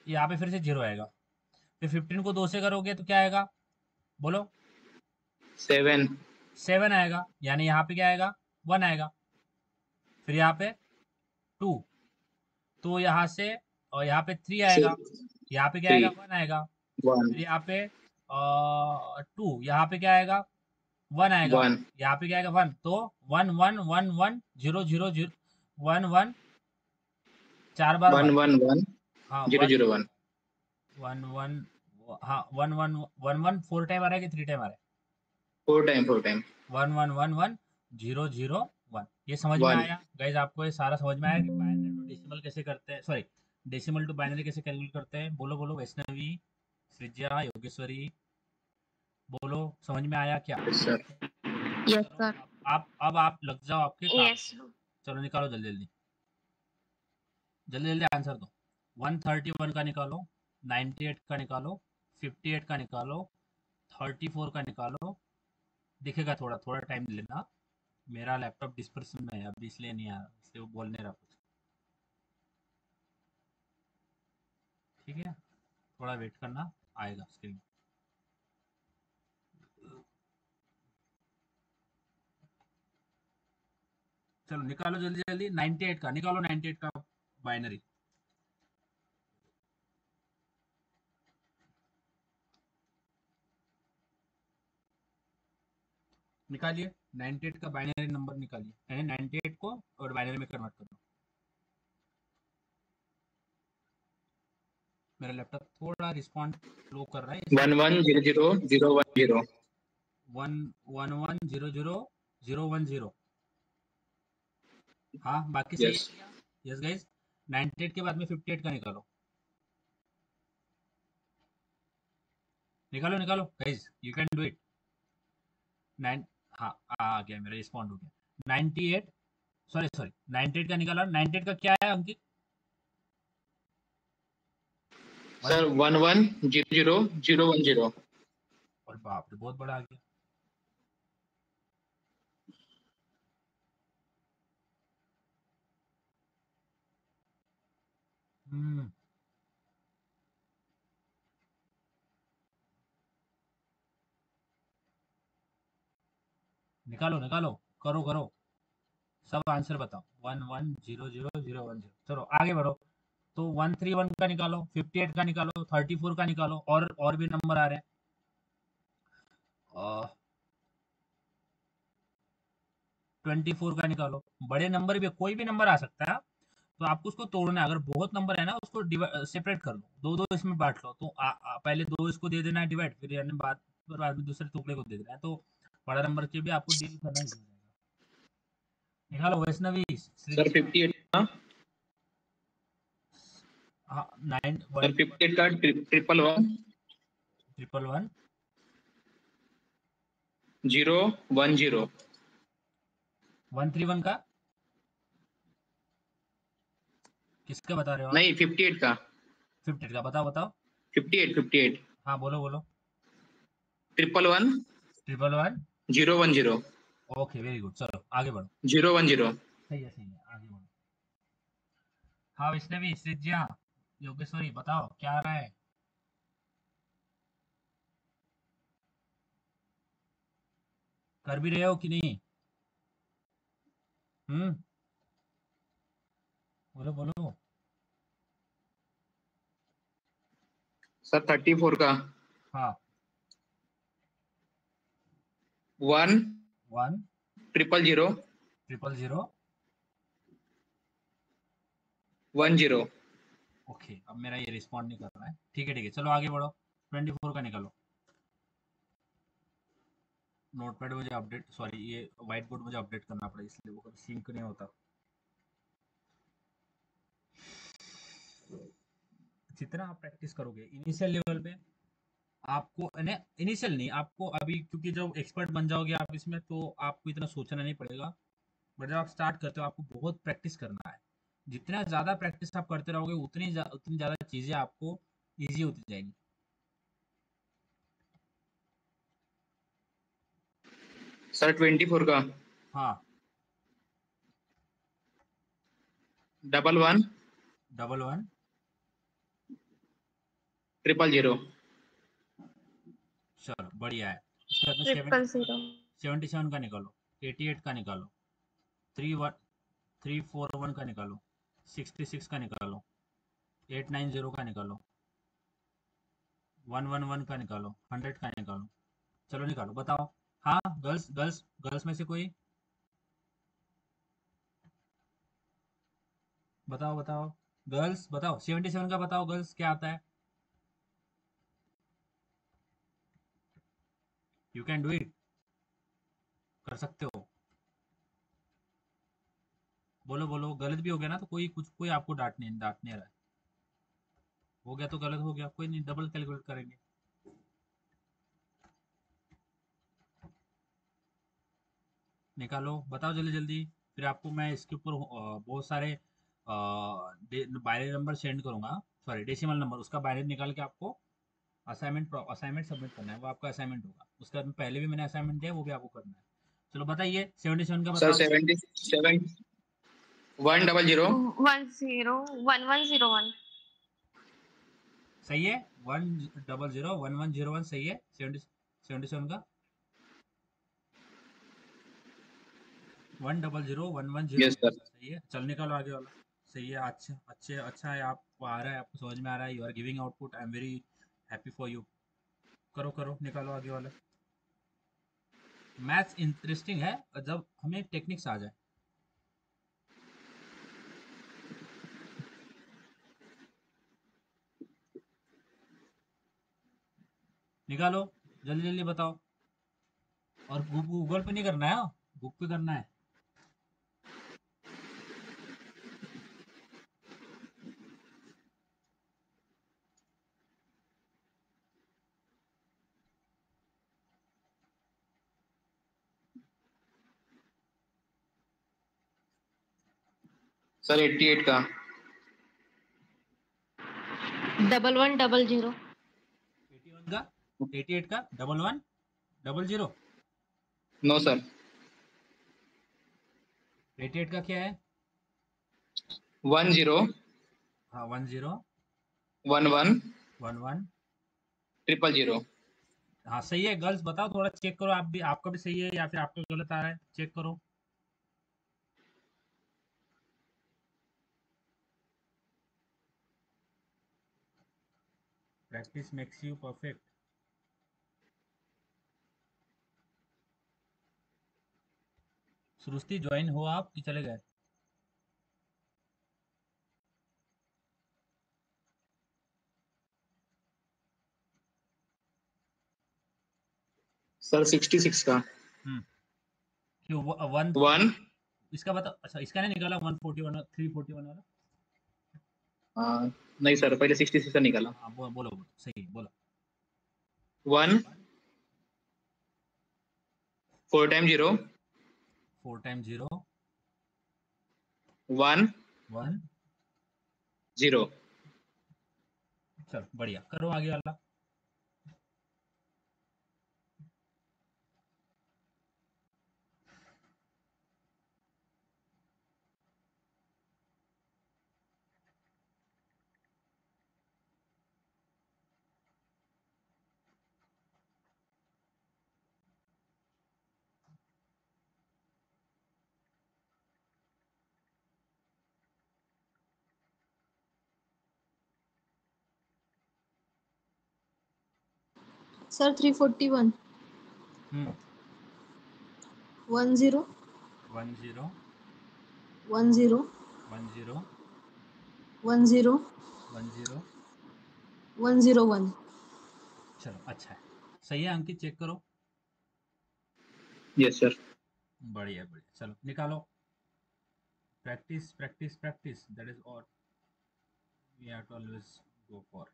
यहाँ पे फिर से 0 आएगा. फिर 15 को 2 से करोगे तो क्या आएगा बोलो 7 आएगा. यानी यहाँ पे क्या आएगा 1 आएगा. फिर यहाँ पे 2 तो यहाँ से और यहाँ पे 3 आएगा. यहाँ पे क्या आएगा 1 आएगा. फिर यहाँ पे 2 यहाँ पे क्या आएगा 1 आएगा. यहाँ पे क्या आएगा 1. तो 1 1 1 1 0 0 0 1 1 4 बार 1 1 1 हाँ 001 1 हाँ 1 1 4 टाइम आ रहा है कि 3 टाइम आ रहा है? 4 टाइम 1 1 1 1 0 0 1 ये समझ में 1 आया गाइज? आपको ये सारा समझ में आया कि बाइनरी टू डेसिमल कैसे करते हैं, सॉरी डेसिमल टू बाइनरी कैसे कैलकुलेट करते हैं? बोलो बोलो वैष्णवी, सृज्या, योगेश्वरी, बोलो समझ में आया क्या? सर। यस चलो सर। अब आप लग जाओ आपके काम। यस। चलो निकालो जल्दी जल्दी जल्दी जल्दी आंसर दो। 131 का निकालो, 98 का निकालो, 58 का निकालो, 34 का निकालो। दिखेगा, थोड़ा थोड़ा टाइम लेना, मेरा लैपटॉप डिस्पर्सन में है अभी इसलिए नहीं आ रहा, इसलिए वो बोल नहीं रहा कुछ। ठीक है, थोड़ा वेट करना, आएगा स्क्रीन। चलो निकालो जल्दी जल्दी, 98 का निकालो, 98 का बाइनरी। निकालिए 98 का बाइनरी नंबर निकालिए, यानी 98 को और बाइनरी में कन्वर्ट करो। मेरा लैपटॉप थोड़ा रिस्पॉन्ड लो कर रहा है, 1100 010 1 1 1 0 0 0 1 0। हाँ बाकी सही यस है। यस गाइज, 98 के बाद में 58 का निकालो, निकालो निकालो guys, you can do it. 9, हाँ आ गया, मेरा रिस्पॉन्ड हो गया। 98, सॉरी सॉरी 98 का निकाला। 98 का क्या है अंकित? सर 1100 010 और बाप रे, बहुत बड़ा आ गया। हम्म, निकालो निकालो, करो करो, सब आंसर बताओ। 1100 0 0 1 0। चलो आगे बढ़ो। तो 131 का निकालो, 58 का निकालो, 34 का निकालो, और भी नंबर आ रहे हैं। 24 का निकालो। बड़े नंबर भी, कोई भी नंबर आ सकता है, तो आपको उसको तोड़ना है। अगर बहुत नंबर है ना, उसको सेपरेट कर लो, दो दो इसमें बांट लो। तो पहले दो इसको दे देना है डिवाइड, फिर यानी बाद में दूसरे टुकड़े को दे देना है। तो बड़ा नंबर के भी आपको डील करना ही पड़ेगा। निकालो वैष्णवी, सर सृज्या। 58 का हाँ 9 सर 1 58 का 111 1 010 131 का किसका बता रहे हो आप? नहीं 58 का 58 का बताओ बताओ। 58 हाँ बोलो बोलो। 111 1 010 ओके वेरी गुड, चलो आगे बढ़ो। 010 सही है, आगे बढ़ो। हाँ वैष्णवी, सृज्या, योगेश्वरी, बताओ क्या आ रहा है? कर भी रहे हो कि नहीं? हम्म, बोलो बोलो। सर 34 का हाँ 1 1 000 0 10 ओके, अब मेरा ये रिस्पॉन्ड नहीं कर रहा है। ठीक है चलो आगे बढ़ो। 24 का निकालो। नोटपैड मुझे अपडेट, सॉरी ये व्हाइट बोर्ड मुझे अपडेट करना पड़ा, इसलिए वो कभी सिंक नहीं होता। जितना आप प्रैक्टिस करोगे इनिशियल लेवल पे, आपको इनिशियल नहीं, आपको अभी क्योंकि जब एक्सपर्ट बन जाओगे आप इसमें, तो आपको इतना सोचना नहीं पड़ेगा। बट जब आप स्टार्ट करते हो, आपको बहुत प्रैक्टिस करना है। जितना ज़्यादा प्रैक्टिस आप करते रहोगे, उतनी ज़्यादा चीज़ें आपको ईजी होती जाएंगी। सर 24 का हाँ 11 11 000 चलो बढ़िया है। उसके बाद में 000 77 का निकालो, 88 का निकालो, 341 का निकालो, 66 का निकालो, 890 का निकालो, 111 का निकालो, 100 का निकालो। चलो निकालो, बताओ। हाँ गर्ल्स गर्ल्स गर्ल्स में से कोई बताओ बताओ। गर्ल्स बताओ 77 का बताओ गर्ल्स क्या आता है? यू कैन डू इट, कर सकते हो। बोलो बोलो, गलत भी हो गया ना तो कोई आपको डांट नहीं रहा है। हो गया तो गलत हो गया, कोई नहीं, डबल कैलकुलेट करेंगे। निकालो, बताओ जल्दी जल्दी। फिर आपको मैं इसके ऊपर बहुत सारे बाइनरी नंबर सेंड करूंगा, सॉरी डेसिमल नंबर, उसका बाइनरी निकाल के आपको असाइनमेंट सबमिट करना है, वो आपका असाइनमेंट होगा। उसका पहले भी मैंने असाइनमेंट दिया, वो भी आपको करना है। चलो बताइए 77 का सर बताओ। 77 100 10 1101। सही है, 100 1101 सही है। 77 का 100 1101 यस सर। सही है। चल निकालो आगे वाला। सही है, अच्छा अच्छे अच्छा है, आपको आ रहा है, आपको समझ में आ रहा है, you are giving output, I am very happy for you. करो करो, निकालो आगे वाला। मैथ्स इंटरेस्टिंग है जब हमें टेक्निक्स आ जाए। निकालो, जल्दी जल्दी बताओ। और गूगल पे नहीं करना है, बुक पे करना है। सर 88 का 1100। 81 का, 88 का 1100। नो सर 88 का क्या है? 10 हाँ 10 11 11। 000। हाँ सही है। गर्ल्स बताओ, थोड़ा चेक करो, आप भी, आपका भी सही है या फिर आपका गलत आ रहा है, चेक करो। Practice makes you perfect. Srishti join हो आप कि चले गए? सर 66 का हम्म, क्यों वन? 1 इसका बताओ, अच्छा इसका नहीं निकाला 141 341 वाला? नहीं सर, पहले 66 का निकाला। हाँ बोलो बोलो बोलो, सही बोलो। 1 4 टाइम 0 4 टाइम 0 1 1। 0। चलो बढ़िया, करो आगे वाला। सर 341 हम्म, 10 10 10 10 10 10 10। 101। चलो अच्छा है, सही है। अंकित चेक करो। Yes sir. बढ़िया बढ़िया, चलो निकालो। Practice practice practice, that is all we have to always go for.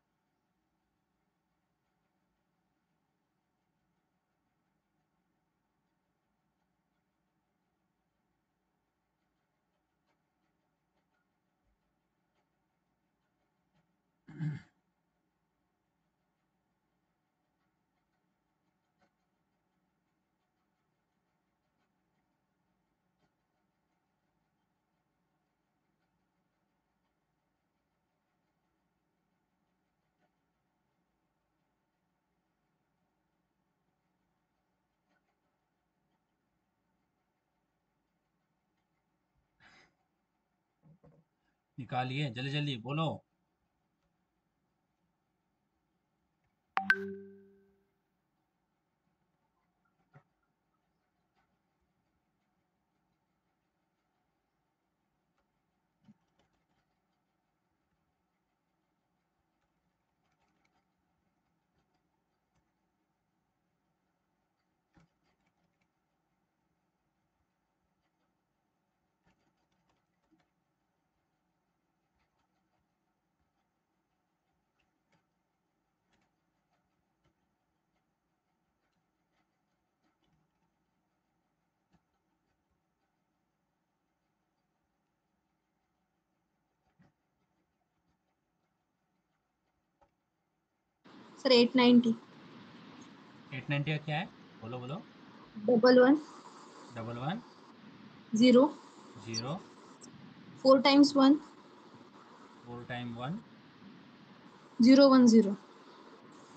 निकालिए जल्दी जल्दी बोलो। सर 890 890 का क्या है? बोलो बोलो। 11 11 0 0 4 times 1 4 टाइम 1। 010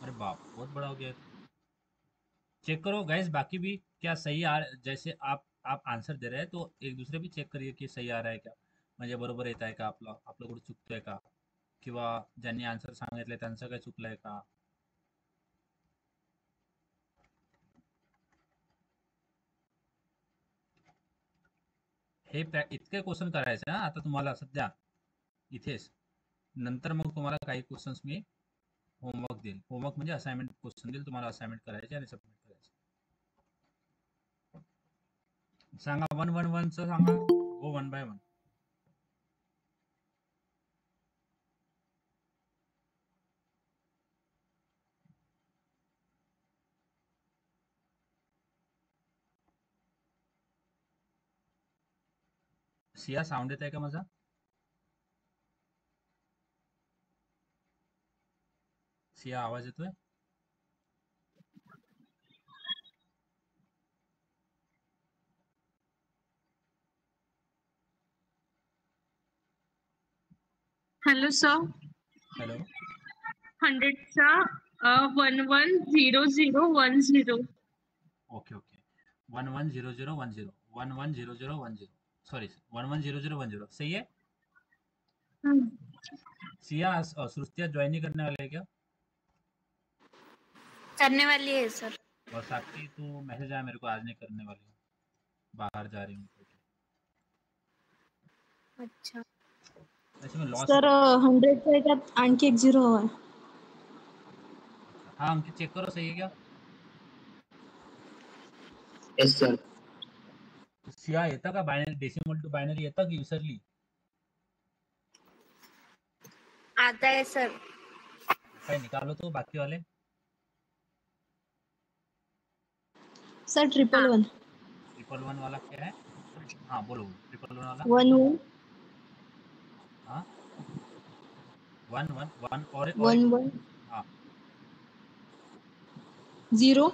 अरे बाप, बहुत बड़ा हो गया है। चेक करो गाइस, बाकी भी क्या सही आ, जैसे आप आंसर दे रहे हैं तो एक दूसरे भी चेक करिए की सही आ रहा आहे का, म्हणजे बरोबर येत आहे का, आपलं कुठे चुकतंय का, किंवा ज्यांनी आन्सर सांगितलंय त्यांचं काय चुकलंय का. हे इतके क्वेश्चन करायचे हा आता तुम्हाला सध्या इथेच. नंतर मग तुम्हाला काही क्वेश्चन्स मी होमवर्क देईल. होमवर्क म्हणजे असाइनमेंट क्वेश्चन देईल तुम्हाला, असाइनमेंट करायचे आणि सबमिट करायचे. सांगा 111 चं सांगा, गो 1 by 1. सिया साऊंड येत आहे का माझा? सिया आवाज येतोय? Hello sir. हॅलो. 100चा 110010. Okay okay. 110010 110010 सॉरी 110010 सही है. सिया सृष्टिया ज्वाइन नहीं करने वाले है क्या? करने वाली है सर. और साक्षी तू मैसेज आया मेरे को, आज नहीं करने वाली हूँ, बाहर जा रही हूँ. अच्छा. ऐसे में लॉस. सर 100च्या ह्याच्यात आणखी एक 0 हवा आहे. हाँ अंकित चेक करो सही है क्या. Yes sir. सिया येतं का बायनरी, डेसिमल टू बायनरी येतं की विसरली? आता है सर. काय निकालो तो बाकी वाले. सर 111 111 वाला क्या है? हाँ बोलो 111 वाला. 11 हाँ 1 और 11 हाँ 0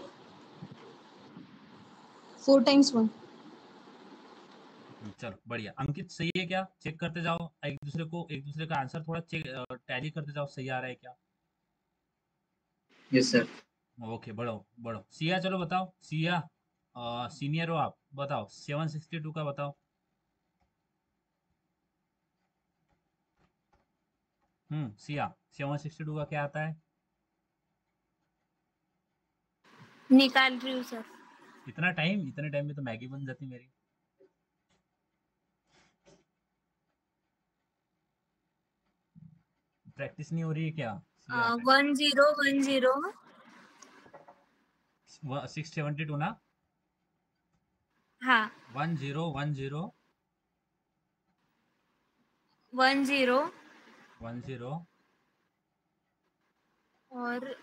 4 times 1 चलो बढ़िया. अंकित सही है क्या? चेक करते जाओ एक दूसरे का आंसर थोड़ा चेक टैली करते जाओ, सही आ रहा है क्या. Yes sir. ओके बढ़ो बढ़ो. सिया चलो बताओ. सिया सीनियर हो आप, बताओ 762 का बताओ. सिया 762 का क्या आता है? निकाल रही हूँ सर. इतने टाइम में तो मैगी बन जाती मेरी. प्रैक्टिस नहीं हो रही है क्या सिया? 1010. 672 ना. हाँ 1010 10 10 और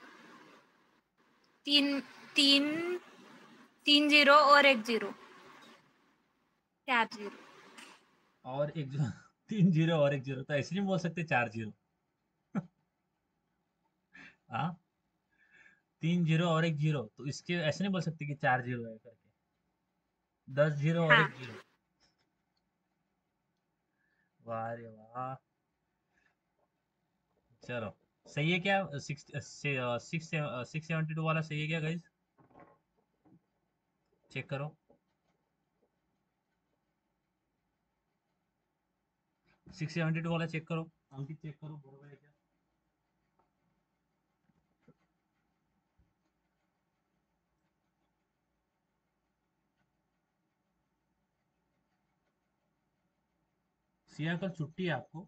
3 0 और 1 0. 4 0. और एक 3 0 और 1 0, तो ऐसे नहीं बोल सकते 4 0. हाँ 3 0 और 1 0, तो इसके ऐसे नहीं बोल सकते कि 4 0 है करके. 10 0 और हाँ 1 0. वाह रे वाह. चलो सही है क्या? 672 वाला सही है क्या गाइज? चेक करो. 672 वाला चेक करो. अंकित चेक करो बरोबर है क्या. सिया कल छुट्टी है आपको?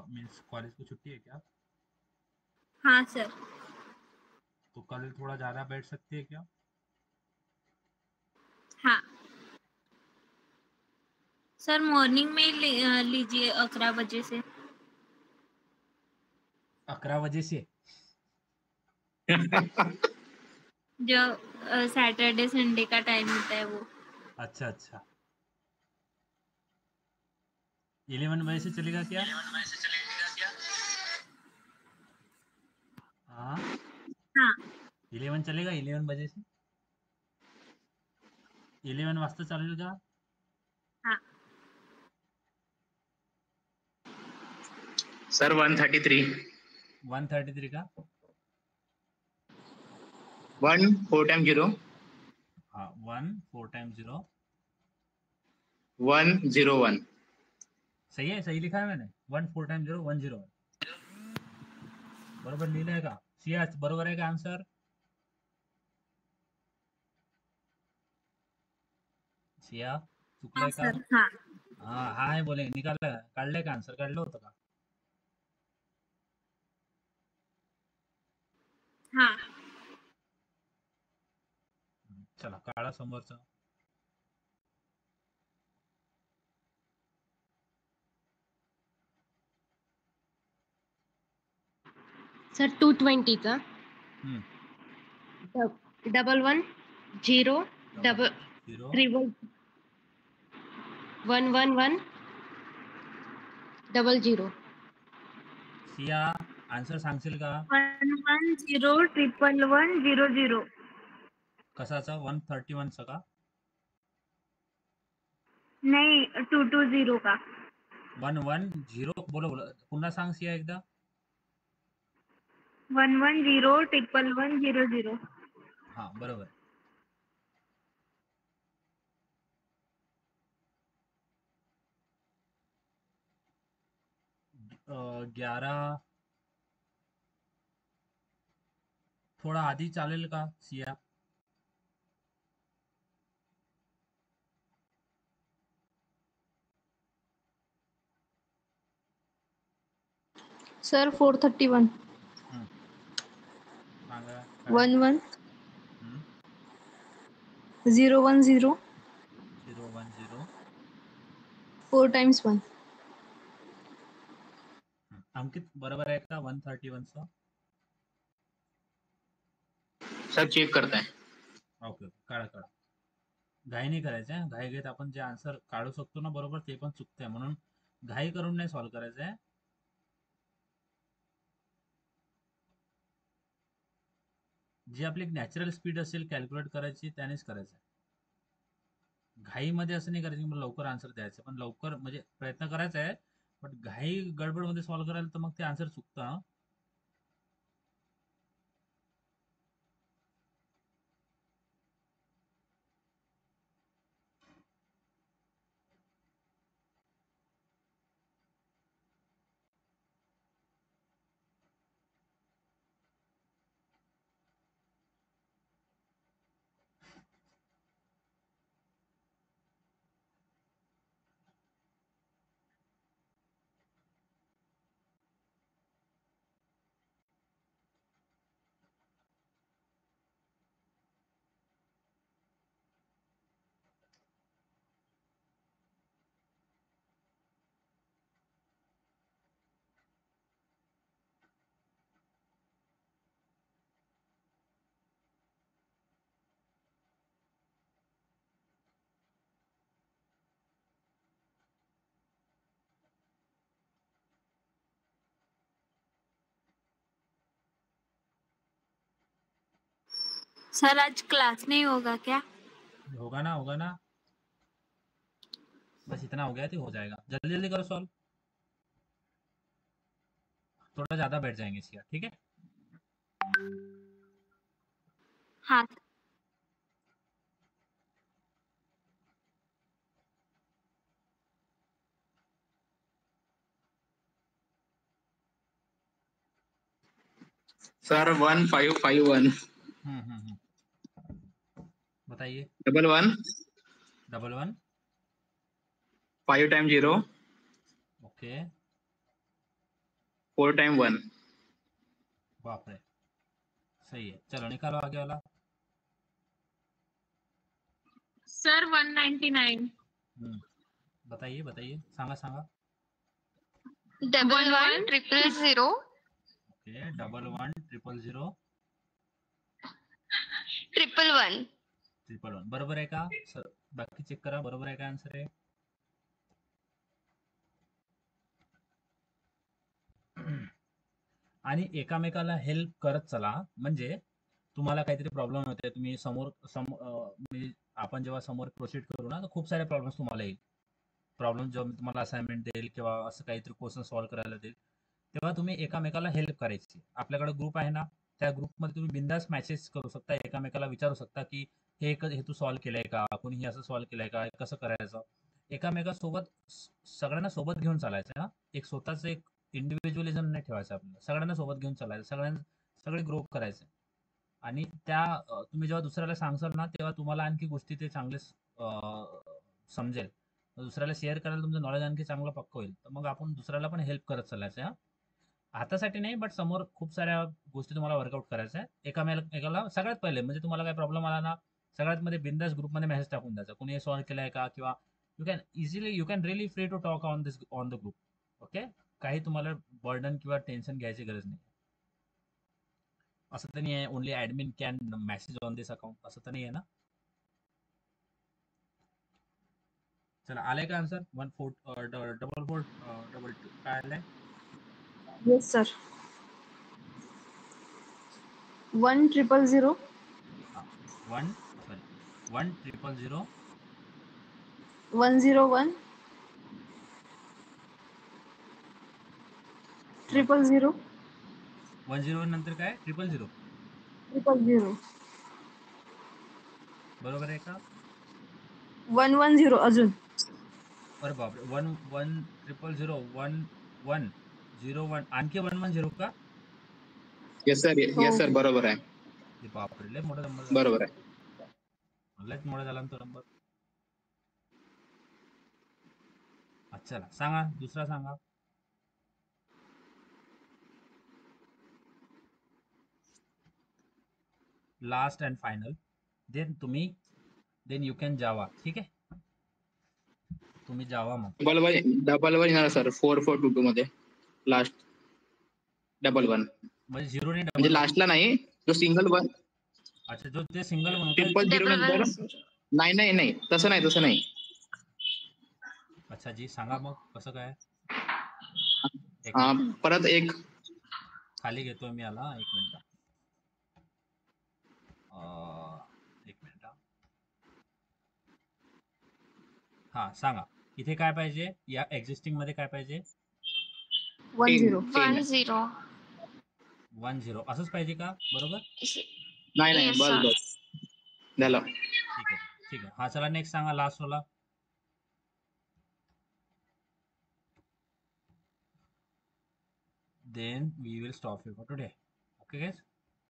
मीन्स कॉलेज को छुट्टी है क्या? हाँ सर. तो कल थोड़ा ज़्यादा बैठ सकते हैं क्या? हाँ सर मॉर्निंग में ही लीजिए 11 बजे से. 11 बजे से. जो सैटरडे संडे का टाइम होता है वो. अच्छा अच्छा. 11 बजे से चलेगा क्या? 11 चलेगा? 11 बजे से 11 वाजता चालेल का? सर 133. 133 का? 1 4 टाइम 0. हाँ, 1 4 टाइम 0. 101. सही है, सही लिखा है मैंने. 1 4 टाइम 0 101. बरोबर लिहिलंय का? सिया बरोबर आहे का आन्सर? सिया चुकलंय का? सर हाँ हा हा आहे बोले. निकाललं का? काढलंय का? आन्सर काढलं होतं का? हाँ चला काढा समोरचं. सर 220 का हम्म. 110 डबल 0 ट्रिपल 111 00. सिया आन्सर सांगशील का? 110 111 00. कसाचा? 131 का? नहीं 220 का. 110. बोलो बोलो पुन्हा सांग सिया एकदा. 110 111 00. हा बरोबर आहे. अ, 11 थोडा आधी चालेल का सिया? सर 431. सांगा काय? 11 हम्म. 010 010. 4 times 1. अंकित बरोबर आहे का? 131चं. सर चेक करताय. ओके काढा काढा. घाई नाही करायचं आहे. घाई घेत आपण जे आन्सर काढू शकतो ना बरोबर ते पण चुकतंय, म्हणून घाई करून नाही सॉल्व्ह करायचं आहे. जी आपली नॅचरल स्पीड असेल कॅल्क्युलेट करायची त्यानेच करायचं आहे. घाईमध्ये असं नाही करायचं की मला लवकर आन्सर द्यायचं, पण लवकर म्हणजे प्रयत्न करायचा आहे, पण घाई गडबडमध्ये सॉल्व्ह करायला तर मग ते आन्सर चुकतं हं. सर आज क्लास नहीं होगा क्या? होगा ना, होगा ना. बस इतना हो गया तो हो जाएगा. जल्दी जल्दी करो सॉल्व. थोड़ा ज्यादा बैठ जाएंगे इसका, ठीक है. हाँ सर 1551. बताइए. 11 11 5 टाइम 0. ओके. 4 टाइम 1. बाप रे. सही है. चलो निकालो आगे वाला. सर 199. बताइए बताइए. सांगा सांगा. 11 ओके. 11 111 111 बरोबर आहे का सर? बाकी चेक करा बरोबर आहे का आन्सर आहे. आणि एकामेकाला हेल्प करत चला, म्हणजे तुम्हाला काहीतरी प्रॉब्लेम होते, तुम्ही आपण जेव्हा समोर प्रोसीड करू ना, तर खूप सारे प्रॉब्लेम्स तुम्हाला येईल. प्रॉब्लेम जेव्हा मी तुम्हाला असाइनमेंट देईल किंवा असं काहीतरी क्वेश्चन सॉल्व्ह करायला देईल, तेव्हा तुम्ही एकामेकाला हेल्प करायची. आपल्याकडे ग्रुप आहे ना, त्या ग्रुपमध्ये तुम्ही बिंदास मॅसेज करू शकता, एकामेकाला विचारू शकता की हे तू सॉल्व्ह केलंय का, कोणी असं सॉल्व्ह केलंय का, कसं करायचं. एकामेकासोबत सगळ्यांना सोबत घेऊन चालायचं ना. एक स्वतःच एक इंडिव्हिज्युअलिझम नाही ठेवायचं आपल्याला, सगळ्यांना सोबत घेऊन चालायचं, सगळे ग्रो करायचे. आणि तुम्ही जेव्हा दुसऱ्याला सांगसाल ना, तेव्हा तुम्हाला आणखी गोष्टी ते चांगले समजेल. दुसऱ्याला शेअर करायला तुमचं नॉलेज आणखी चांगलं पक्क होईल. तर मग आपण दुसऱ्याला पण हेल्प करत चालायचं. हा, हातासाठी नाही, बट समोर खूप साऱ्या गोष्टी तुम्हाला वर्कआउट करायच्या आहे. एकाला सगळ्यात पहिले म्हणजे तुम्हाला काय प्रॉब्लेम आला ना, सगळ्यात मध्ये बिंदास ग्रुपमध्ये मेसेज टाकून द्यायचा, कोणी सॉल्व्ह केलाय का, किंवा you can really free to talk on the group. Okay, काही तुम्हाला बर्डन किंवा टेन्शन घ्यायची गरज नाही. असं तर नाही आहे only admin can message on this account, असं तर नाही आहे ना. चला, आलाय का आन्सर? 144422 काय आलंय? Yes, sir. 1000. 1000 101. 000. 101 नंतर काय 000. 000. बरोबर आहे का? 110 अजून. अरे बापरे, 11001 आणखी 110 का? येस सर बरोबर आहे. हे बापरे, लय मोठा नंबर झाला. बरोबर आहे. लयच मोठा झाला ना तो नंबर. अच्छा, सांगा दुसरा सांगा. Last and final, then you can जावा. ठीक आहे, तुम्ही जावा मग. डबल वन येणार सर 4422 मध्ये लास्ट. 11 म्हणजे 0 नाही, म्हणजे लास्टला नाही, जो सिंगल वन. अच्छा, जो ते सिंगल वन होतं. 000 नंतर नाही तसं नाही. अच्छा जी, सांगा मग कसं काय. परत एक खाली घेतोय मी याला, एक मिनिट. हा, सांगा इथे काय पाहिजे, या एक्झिस्टिंग मध्ये काय पाहिजे. 10. 10 असंच पाहिजे का? बरोबर. नाही बस झालं. ठीक आहे. हा, चला नेक्स्ट सांगा, लास्ट वाला. Then we will stop here for today. Okay guys.